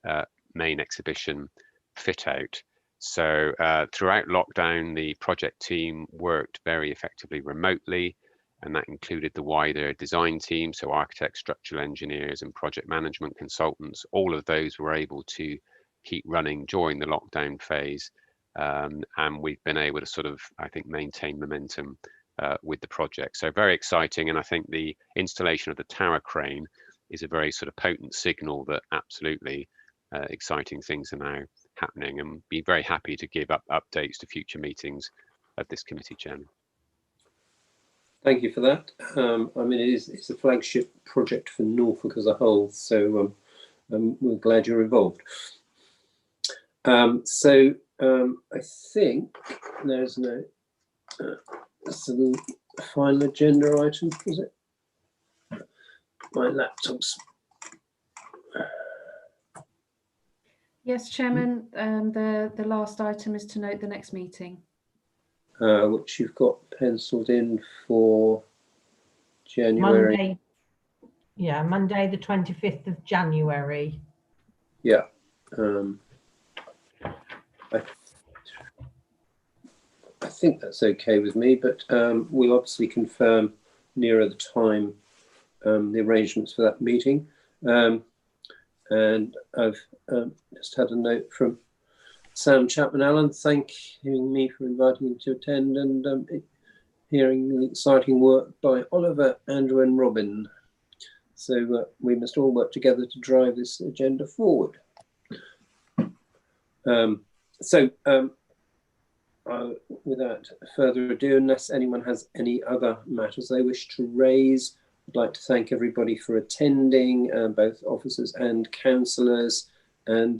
main exhibition fit out. So throughout lockdown, the project team worked very effectively remotely, and that included the wider design team, so architects, structural engineers and project management consultants. All of those were able to keep running during the lockdown phase, and we've been able to sort of, I think, maintain momentum with the project. So very exciting, and I think the installation of the tower crane is a very sort of potent signal that absolutely exciting things are now happening, and be very happy to give updates to future meetings of this committee, Chairman. Thank you for that. I mean, it's a flagship project for Norfolk as a whole, so we're glad you're involved. I think there's no some final agenda item, is it? My laptop's. Yes, Chairman. The last item is to note the next meeting. Which you've got penciled in for January. Monday. Yeah, Monday the 25th of January. Yeah. I think that's okay with me, but we'll obviously confirm nearer the time the arrangements for that meeting. And I've just had a note from Sam Chapman-Allen thanking me for inviting me to attend, and hearing the exciting work by Oliver, Andrew and Robin. So we must all work together to drive this agenda forward. Without further ado, unless anyone has any other matters they wish to raise, I'd like to thank everybody for attending, both officers and councillors, and